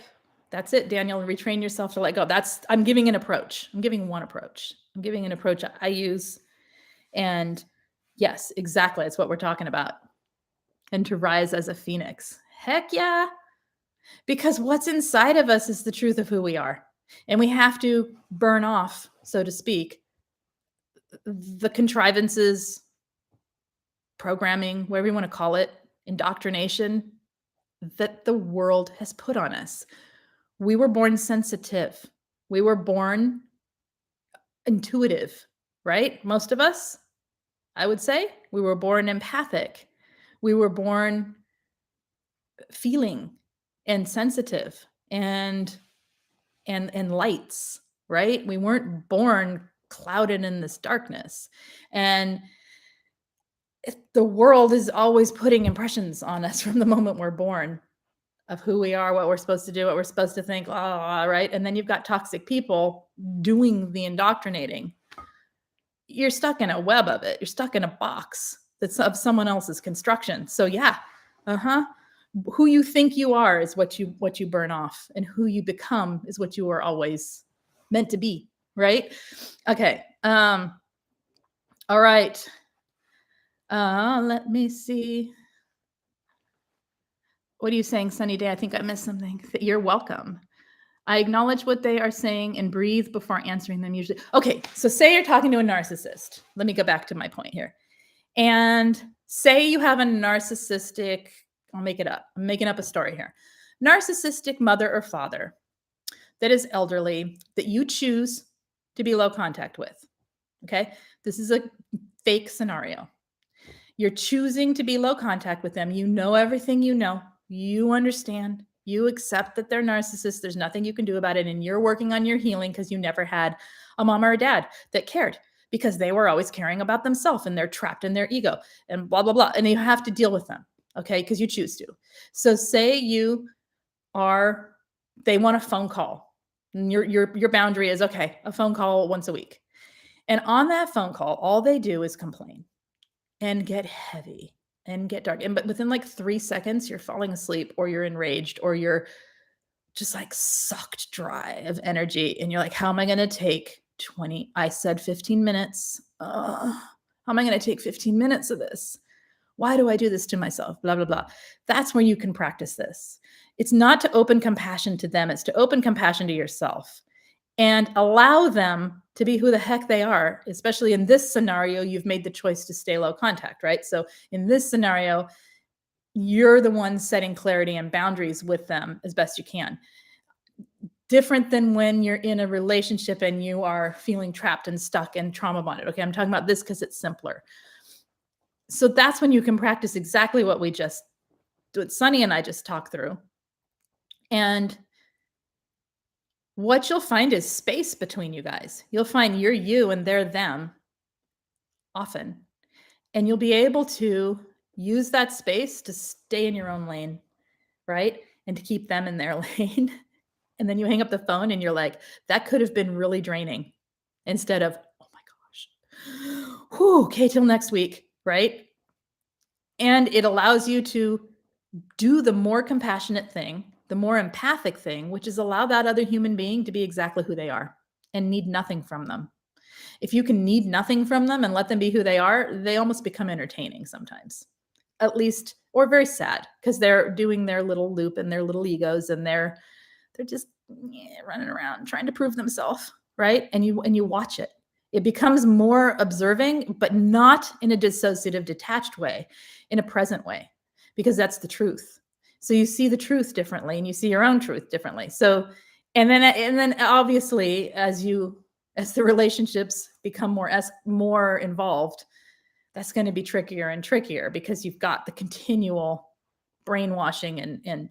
That's it, Daniel. Retrain yourself to let go. I'm giving an approach. I'm giving one approach. I'm giving an approach I use. And yes, exactly. It's what we're talking about. And to rise as a phoenix. Heck yeah. Because what's inside of us is the truth of who we are. And we have to burn off, so to speak, the contrivances, programming, whatever you want to call it, indoctrination that the world has put on us. We were born sensitive. We were born intuitive, right? Most of us, I would say, we were born empathic. We were born feeling and sensitive and lights, right? We weren't born clouded in this darkness. And the world is always putting impressions on us from the moment we're born of who we are, what we're supposed to do, what we're supposed to think, right? And then you've got toxic people doing the indoctrinating. You're stuck in a web of it. You're stuck in a box that's of someone else's construction. So yeah, who you think you are is what you burn off, and who you become is what you were always meant to be, right? Okay. All right. Let me see. What are you saying, Sunny Day? I think I missed something. You're welcome. I acknowledge what they are saying and breathe before answering them usually. Okay, so say you're talking to a narcissist. Let me go back to my point here. And say you have a narcissistic, I'll make it up. I'm making up a story here. Narcissistic mother or father that is elderly that you choose to be low contact with. Okay, this is a fake scenario. You're choosing to be low contact with them. You know everything you know. You understand. You accept that they're narcissists. There's nothing you can do about it. And you're working on your healing because you never had a mom or a dad that cared, because they were always caring about themselves and they're trapped in their ego and blah, blah, blah. And you have to deal with them, okay? Because you choose to. So say they want a phone call. And your boundary is, okay, a phone call once a week. And on that phone call, all they do is complain and get heavy and get dark. But within like 3 seconds, you're falling asleep, or you're enraged, or you're just like sucked dry of energy. And you're like, how am I going to take 20? I said 15 minutes. How am I going to take 15 minutes of this? Why do I do this to myself? Blah, blah, blah. That's where you can practice this. It's not to open compassion to them. It's to open compassion to yourself and allow them to be who the heck they are. Especially in this scenario, you've made the choice to stay low contact, right? So in this scenario, you're the one setting clarity and boundaries with them as best you can. Different than when you're in a relationship and you are feeling trapped and stuck and trauma bonded. Okay, I'm talking about this because it's simpler. So that's when you can practice exactly what Sunny and I just talked through. And what you'll find is space between you guys. You'll find you're you and they're them often. And you'll be able to use that space to stay in your own lane, right? And to keep them in their lane. And then you hang up the phone and you're like, that could have been really draining, instead of, oh my gosh, whew, okay, till next week, right? And it allows you to do the more compassionate thing, the more empathic thing, which is allow that other human being to be exactly who they are and need nothing from them. If you can need nothing from them and let them be who they are, they almost become entertaining sometimes, at least, or very sad, because they're doing their little loop and their little egos, and they're just running around trying to prove themselves, right? And you watch it. It becomes more observing, but not in a dissociative, detached way, in a present way, because that's the truth. So you see the truth differently, and you see your own truth differently. So, and then obviously, as the relationships become more involved, that's going to be trickier and trickier, because you've got the continual brainwashing and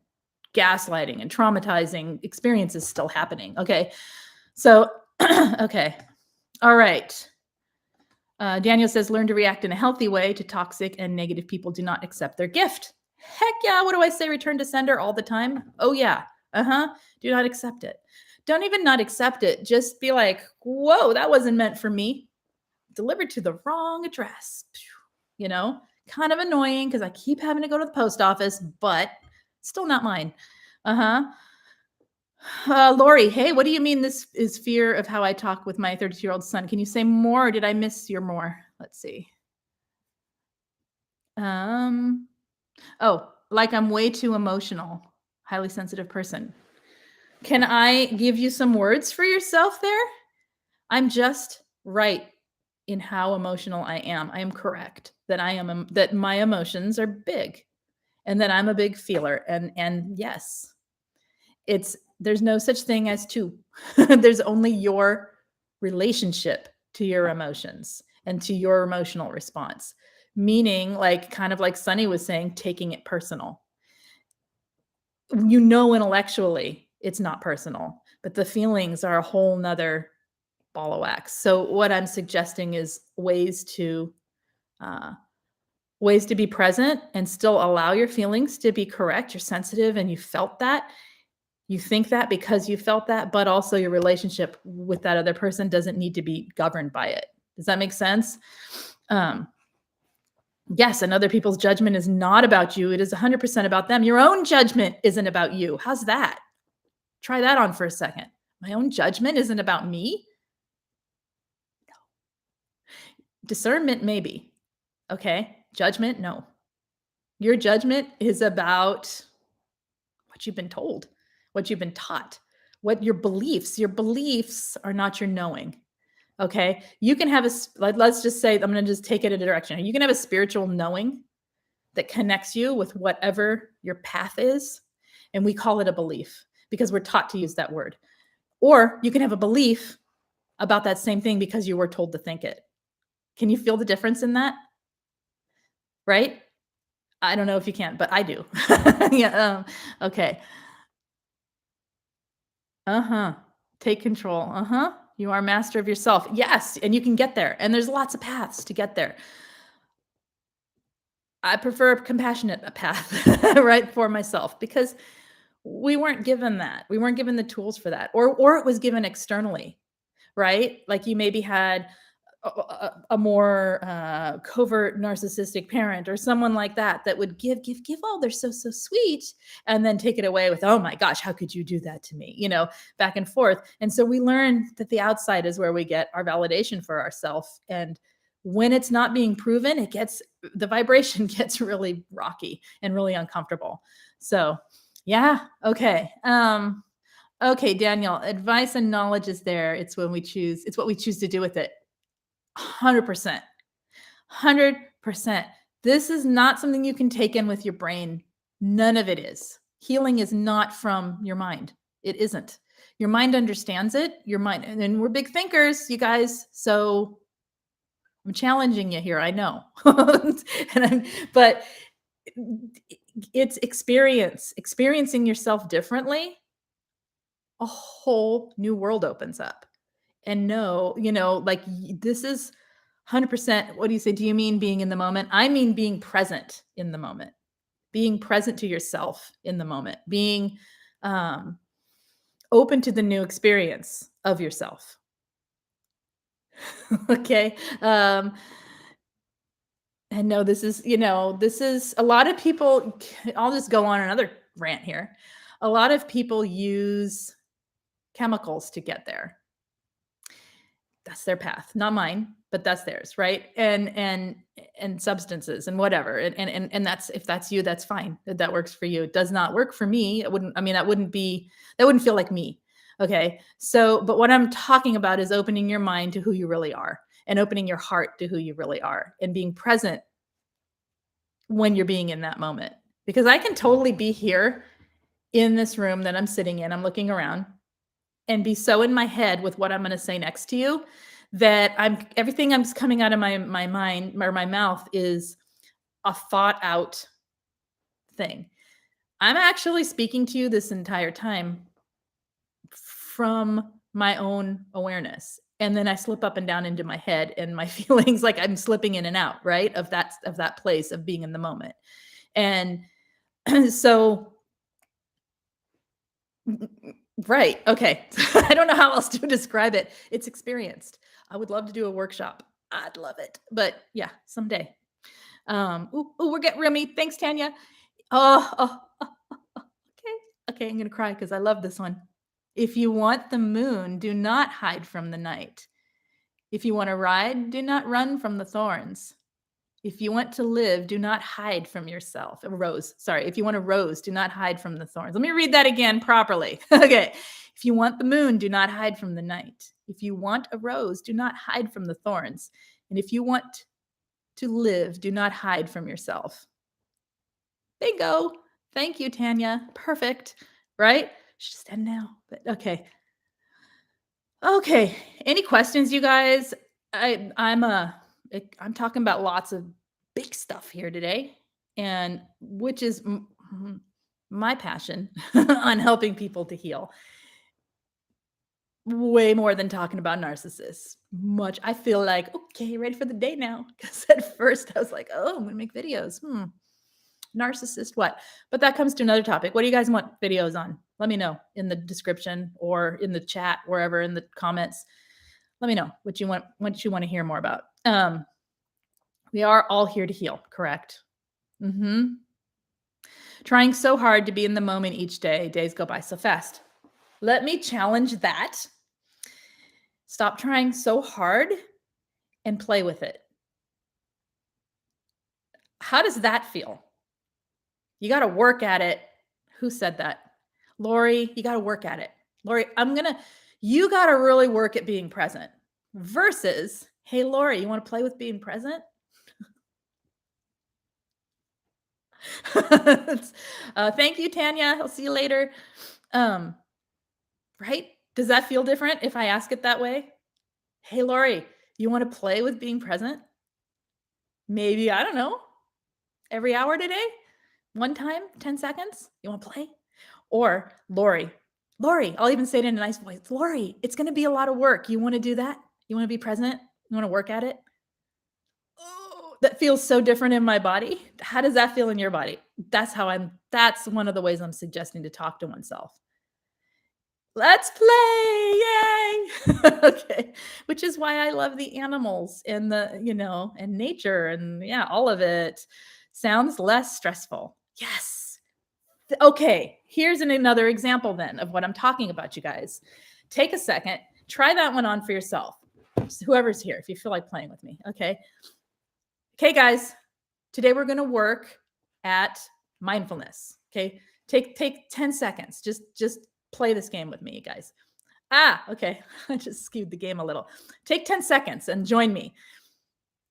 gaslighting and traumatizing experiences still happening. Okay. So, okay. All right. Daniel says, learn to react in a healthy way to toxic and negative people. Do not accept their gift. Heck yeah. What do I say? Return to sender all the time. Oh yeah. Do not accept it. Don't even not accept it. Just be like, whoa, that wasn't meant for me. Delivered to the wrong address. Kind of annoying because I keep having to go to the post office, but still not mine. Lori, hey, what do you mean this is fear of how I talk with my 32-year-old son? Can you say more, or did I miss your more? Let's see. Oh, like I'm way too emotional, highly sensitive person. Can I give you some words for yourself there? I'm just right in how emotional I am. I am correct that that my emotions are big, and that I'm a big feeler. And yes, there's no such thing as two. There's only your relationship to your emotions and to your emotional response. Meaning, kind of like Sunny was saying, taking it personal. Intellectually, it's not personal, but the feelings are a whole nother ball of wax. So what I'm suggesting is ways to be present and still allow your feelings to be correct. You're sensitive and you felt that. You think that because you felt that, but also your relationship with that other person doesn't need to be governed by it. Does that make sense? Yes, and other people's judgment is not about you. It is 100% about them. Your own judgment isn't about you. How's that? Try that on for a second. My own judgment isn't about me? No. Discernment, maybe. Okay. Judgment, no. Your judgment is about what you've been told, what you've been taught, what your beliefs are not your knowing. Okay. You can have let's just say, I'm going to just take it in a direction. You can have a spiritual knowing that connects you with whatever your path is. And we call it a belief because we're taught to use that word. Or you can have a belief about that same thing because you were told to think it. Can you feel the difference in that? right? I don't know if you can, but I do. Yeah, okay. Uh-huh. Take control. Uh-huh. You are master of yourself. Yes, and you can get there, and there's lots of paths to get there. I prefer a compassionate path, right, for myself because we weren't given that. We weren't given the tools for that, or it was given externally, right? Like you maybe had a more covert narcissistic parent or someone like that that would give, oh, they're so sweet, and then take it away with, oh my gosh, how could you do that to me, back and forth. And so we learn that the outside is where we get our validation for ourselves, and when it's not being proven, the vibration gets really rocky and really uncomfortable. So yeah, okay. Okay, Daniel, advice and knowledge is there. It's what we choose to do with it. 100%. 100%. This is not something you can take in with your brain. None of it is. Healing is not from your mind. It isn't. Your mind understands it. Your mind, and we're big thinkers, you guys. So I'm challenging you here. I know. But it's experiencing yourself differently. A whole new world opens up. And no, like this is 100%. What do you say? Do you mean being in the moment? I mean being present in the moment, being present to yourself in the moment, being um, open to the new experience of yourself. Okay. And no, this is a lot of people. I'll just go on another rant here. A lot of people use chemicals to get there. That's their path, not mine, but that's theirs, right? And substances and whatever. And that's, if that's you, that's fine. That works for you. It does not work for me. It wouldn't, I mean, that wouldn't feel like me. Okay. So, but what I'm talking about is opening your mind to who you really are, and opening your heart to who you really are, and being present when you're being in that moment. Because I can totally be here in this room that I'm sitting in, I'm looking around, and be so in my head with what I'm going to say next to you that everything I'm coming out of my mind or my mouth is a thought out thing. I'm actually speaking to you this entire time from my own awareness. And then I slip up and down into my head and my feelings, like I'm slipping in and out, right? Of that place of being in the moment. And so right. Okay. I don't know how else to describe it. It's experienced. I would love to do a workshop. I'd love it. But yeah, someday. We're getting roomy. Thanks, Tanya. Okay. Okay, I'm gonna cry because I love this one. If you want the moon, do not hide from the night. If you want to ride, do not run from the thorns. If you want to live, do not hide from yourself. A rose. Sorry. If you want a rose, do not hide from the thorns. Let me read that again properly. Okay. If you want the moon, do not hide from the night. If you want a rose, do not hide from the thorns. And if you want to live, do not hide from yourself. Bingo. Thank you, Tanya. Perfect. Right? Just end now. But okay. Okay. Any questions, you guys? I'm talking about lots of big stuff here today, and which is my passion on helping people to heal. Way more than talking about narcissists. Much. I feel like, okay, ready for the day now. Because at first I was like, oh, I'm gonna make videos. Narcissist, what? But that comes to another topic. What do you guys want videos on? Let me know in the description or in the chat, wherever in the comments. Let me know what you want to hear more about. We are all here to heal, correct? Trying so hard to be in the moment each day. Days go by so fast. Let me challenge that. Stop trying so hard and play with it. How does that feel? You got to work at it. Who said that? Lori, you got to work at it. Lori, you got to really work at being present versus, hey, Lori, you want to play with being present? Thank you, Tanya. I'll see you later. Right? Does that feel different if I ask it that way? Hey, Lori, you want to play with being present? Maybe, I don't know. Every hour today? One time, 10 seconds? You want to play? Or Lori, I'll even say it in a nice voice. Lori, it's going to be a lot of work. You want to do that? You want to be present? You want to work at it? Oh, that feels so different in my body. How does that feel in your body? That's one of the ways I'm suggesting to talk to oneself. Let's play. Yay. Okay. Which is why I love the animals and and nature and all of it sounds less stressful. Yes. Okay. Here's another example then of what I'm talking about, you guys. Take a second, try that one on for yourself. Whoever's here, if you feel like playing with me. Okay. Okay, guys. Today we're going to work at mindfulness. Okay. Take 10 seconds. Just play this game with me, you guys. Okay. I just skewed the game a little. Take 10 seconds and join me.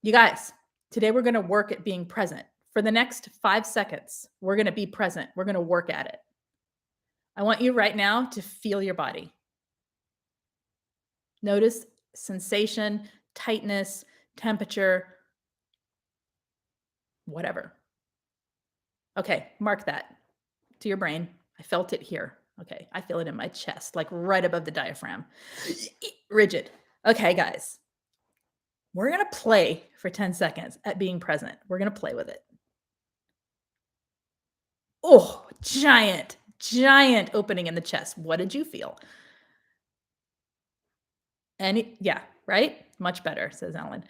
You guys, today we're going to work at being present. For the next 5 seconds, we're going to be present. We're going to work at it. I want you right now to feel your body. Notice sensation, tightness, temperature, whatever. Okay, mark that to your brain. I felt it here. Okay, I feel it in my chest, like right above the diaphragm. Rigid. Okay, guys. We're going to play for 10 seconds at being present. We're going to play with it. Oh, giant opening in the chest. What did you feel? Right? Much better, says Alan.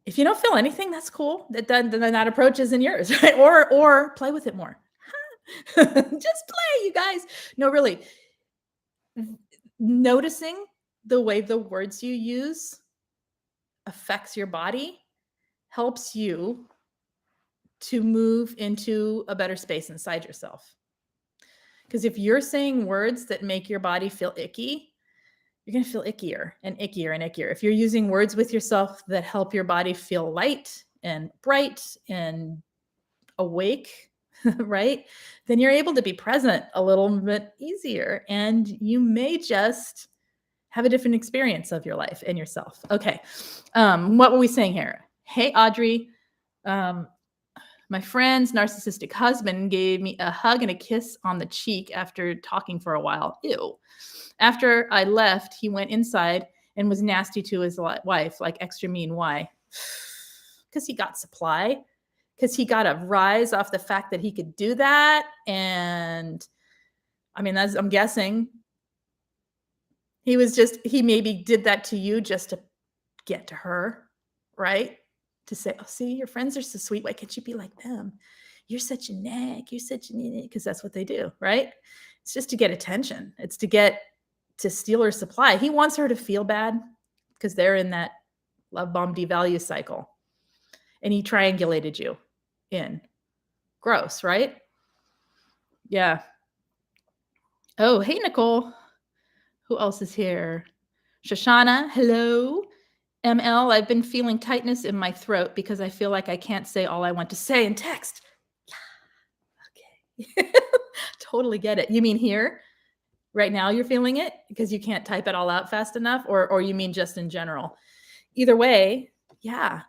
If you don't feel anything, that's cool. Then that approach isn't yours, right? Or play with it more. Just play, you guys. No, really. Noticing the way the words you use affects your body helps you to move into a better space inside yourself. Because if you're saying words that make your body feel icky, you're going to feel ickier and ickier and ickier. If you're using words with yourself that help your body feel light and bright and awake, right? Then you're able to be present a little bit easier and you may just have a different experience of your life and yourself. Okay. What were we saying here? Hey, Audrey. My friend's narcissistic husband gave me a hug and a kiss on the cheek after talking for a while. Ew. After I left, he went inside and was nasty to his wife, like extra mean. Why? Because he got supply. Because he got a rise off the fact that he could do that. And I mean, I'm guessing he maybe did that to you just to get to her, right? To say, oh, see, your friends are so sweet. Why can't you be like them? You're such a nag. You're such a nag. Because that's what they do, right? It's just to get attention. It's to steal her supply. He wants her to feel bad because they're in that love bomb devalue cycle. And he triangulated you in. Gross, right? Yeah. Oh, hey, Nicole. Who else is here? Shoshana, hello. ML, I've been feeling tightness in my throat because I feel like I can't say all I want to say in text. Yeah. Okay. Totally get it. You mean here? Right now you're feeling it because you can't type it all out fast enough, or you mean just in general? Either way, yeah.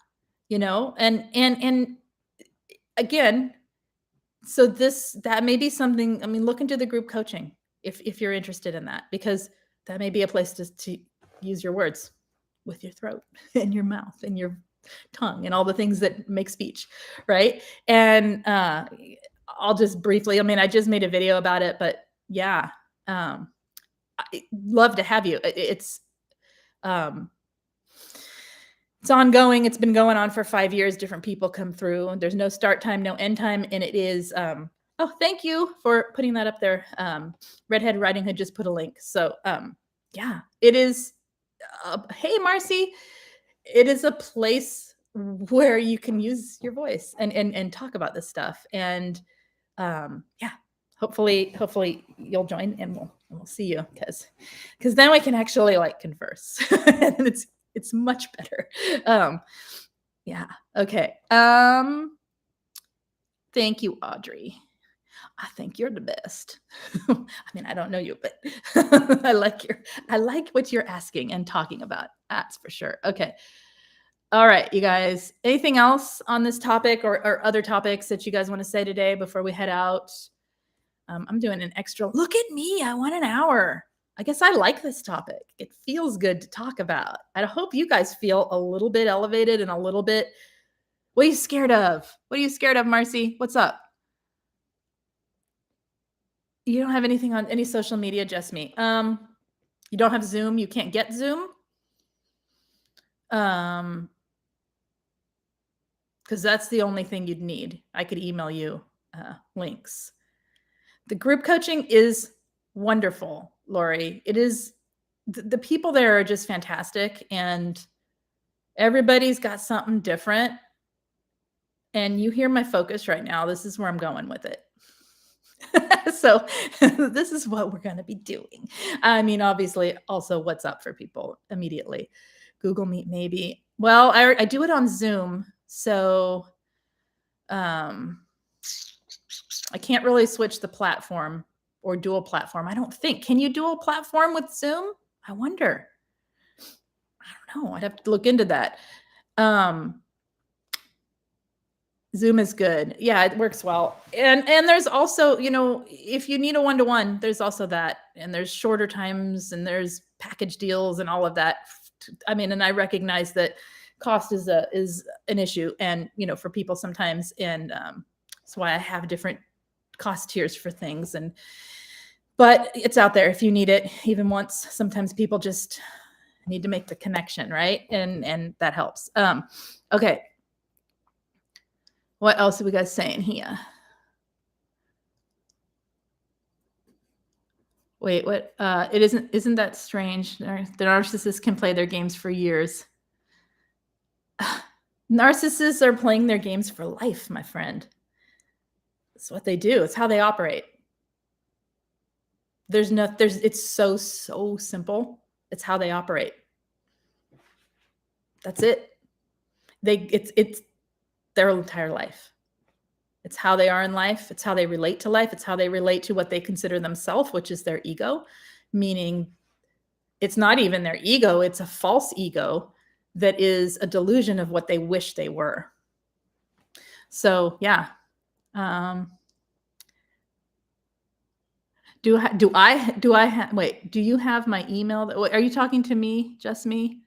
And again, so that may be something. I mean, look into the group coaching if you're interested in that, because that may be a place to use your words with your throat and your mouth and your tongue and all the things that make speech, right? And I'll just briefly, I mean, I just made a video about it, but yeah, I'd love to have you. It's ongoing. It's been going on for 5 years. Different people come through. There's no start time, no end time. And it is, oh, thank you for putting that up there. Redhead Riding Hood just put a link. So yeah, it is. Hey, Marcy, it is a place where you can use your voice and talk about this stuff. And yeah, hopefully you'll join and we'll see you because then we can actually like converse and it's much better. Yeah. Okay. Thank you, Audrey. I think you're the best. I mean, I don't know you, but I like what you're asking and talking about. That's for sure. Okay. All right, you guys. Anything else on this topic or other topics that you guys want to say today before we head out? I'm doing an extra. Look at me. I want an hour. I guess I like this topic. It feels good to talk about. I hope you guys feel a little bit elevated and a little bit. What are you scared of? What are you scared of, Marcy? What's up? You don't have anything on any social media, just me. You don't have Zoom. You can't get Zoom. Because that's the only thing you'd need. I could email you links. The group coaching is wonderful, Lori. It is, the people there are just fantastic, and everybody's got something different. And you hear my focus right now. This is where I'm going with it. So this is what we're going to be doing. I mean, obviously, also what's up for people immediately. Google Meet, maybe. Well, I do it on Zoom. So I can't really switch the platform or dual platform. I don't think. Can you dual platform with Zoom? I wonder. I don't know. I'd have to look into that. Zoom is good. Yeah, it works well. And there's also, if you need a one-to-one, there's also that. And there's shorter times and there's package deals and all of that. I mean, and I recognize that cost is an issue, and for people sometimes, and that's why I have different cost tiers for things. But it's out there if you need it, even once. Sometimes people just need to make the connection, right? And that helps. Okay. What else are we guys saying here? Wait, what? Isn't that strange? The narcissists can play their games for years. Narcissists are playing their games for life, my friend. It's what they do. It's how they operate. It's so simple. It's how they operate. That's it. It's their entire life. It's how they are in life. It's how they relate to life. It's how they relate to what they consider themselves, which is their ego, meaning it's not even their ego. It's a false ego that is a delusion of what they wish they were. So yeah. Do you have my email? Are you talking to me? Just me?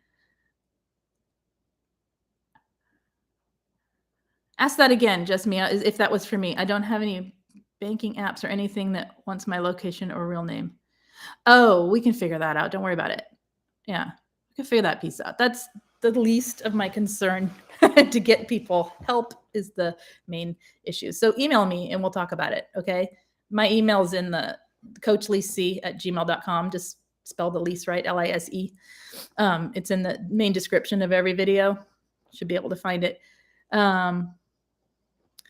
Ask that again, just me, if that was for me. I don't have any banking apps or anything that wants my location or real name. Oh, we can figure that out. Don't worry about it. Yeah, we can figure that piece out. That's the least of my concern. To get people help is the main issue. So email me and we'll talk about it, okay? My email is in the coachlise@gmail.com. Just spell the Lise right, Lise. It's in the main description of every video. Should be able to find it.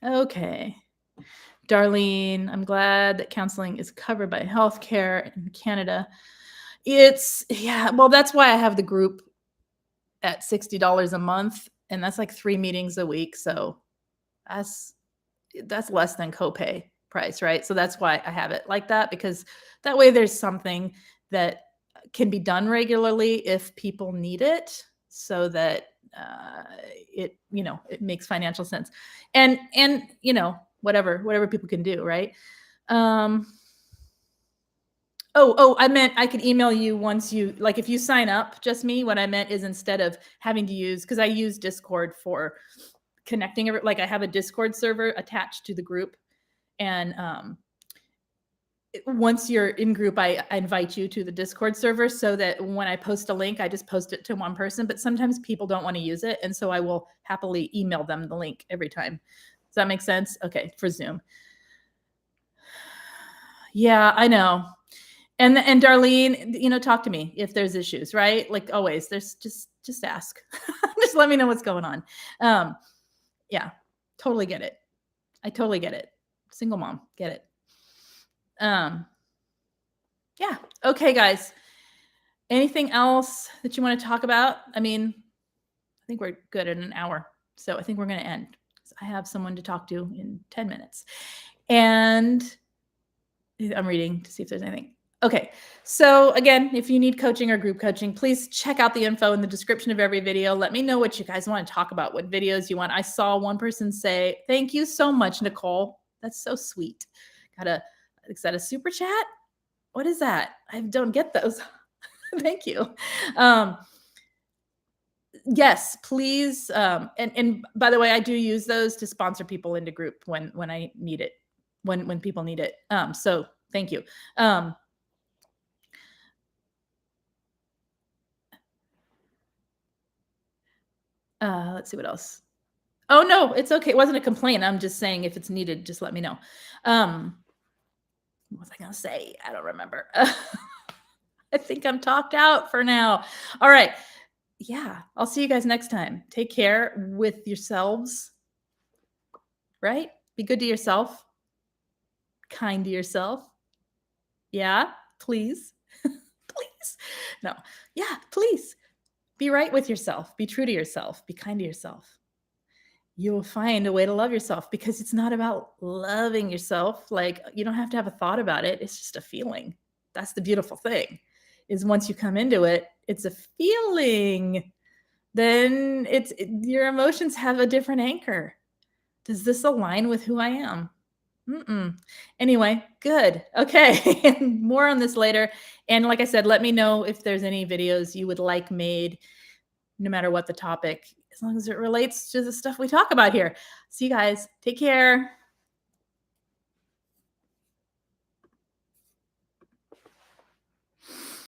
Okay. Darlene, I'm glad that counseling is covered by healthcare in Canada. Well, that's why I have the group at $60 a month, and that's like 3 meetings a week. So that's less than copay price, right? So that's why I have it like that, because that way there's something that can be done regularly if people need it, so that it makes financial sense, and whatever people can do, right? I meant I could email you once if you sign up, just me. What I meant is, instead of having to use, because I use Discord for connecting, like I have a Discord server attached to the group, and once you're in group, I invite you to the Discord server, so that when I post a link, I just post it to one person. But sometimes people don't want to use it, and so I will happily email them the link every time. Does that make sense? Okay, for Zoom. Yeah, I know. And Darlene, talk to me if there's issues, right? Like always, there's just ask. Just let me know what's going on. Yeah, totally get it. I totally get it. Single mom, get it. Yeah. Okay, guys. Anything else that you want to talk about? I mean, I think we're good in an hour. So I think we're going to end. I have someone to talk to in 10 minutes. And I'm reading to see if there's anything. Okay. So again, if you need coaching or group coaching, please check out the info in the description of every video. Let me know what you guys want to talk about, what videos you want. I saw one person say, "Thank you so much, Nicole." That's so sweet. Is that a super chat? What is that? I don't get those. Thank you. Um, yes, please. And by the way, I do use those to sponsor people into group when I need it, when people need it. So thank you. Let's see what else. Oh no, it's okay. It wasn't a complaint. I'm just saying if it's needed, just let me know. What was I gonna say? I don't remember. I think I'm talked out for now. All right. Yeah, I'll see you guys next time. Take care with yourselves, right? Be good to yourself, kind to yourself. Yeah, please. Please. No. Yeah, please. Be right with yourself. Be true to yourself. Be kind to yourself. You'll find a way to love yourself because it's not about loving yourself. Like, you don't have to have a thought about it. It's just a feeling. That's the beautiful thing, is once you come into it, it's a feeling. Then your emotions have a different anchor. Does this align with who I am? Mm-mm. Anyway, good. Okay. More on this later. And like I said, let me know if there's any videos you would like made, no matter what the topic, as long as it relates to the stuff we talk about here. See you guys. Take care.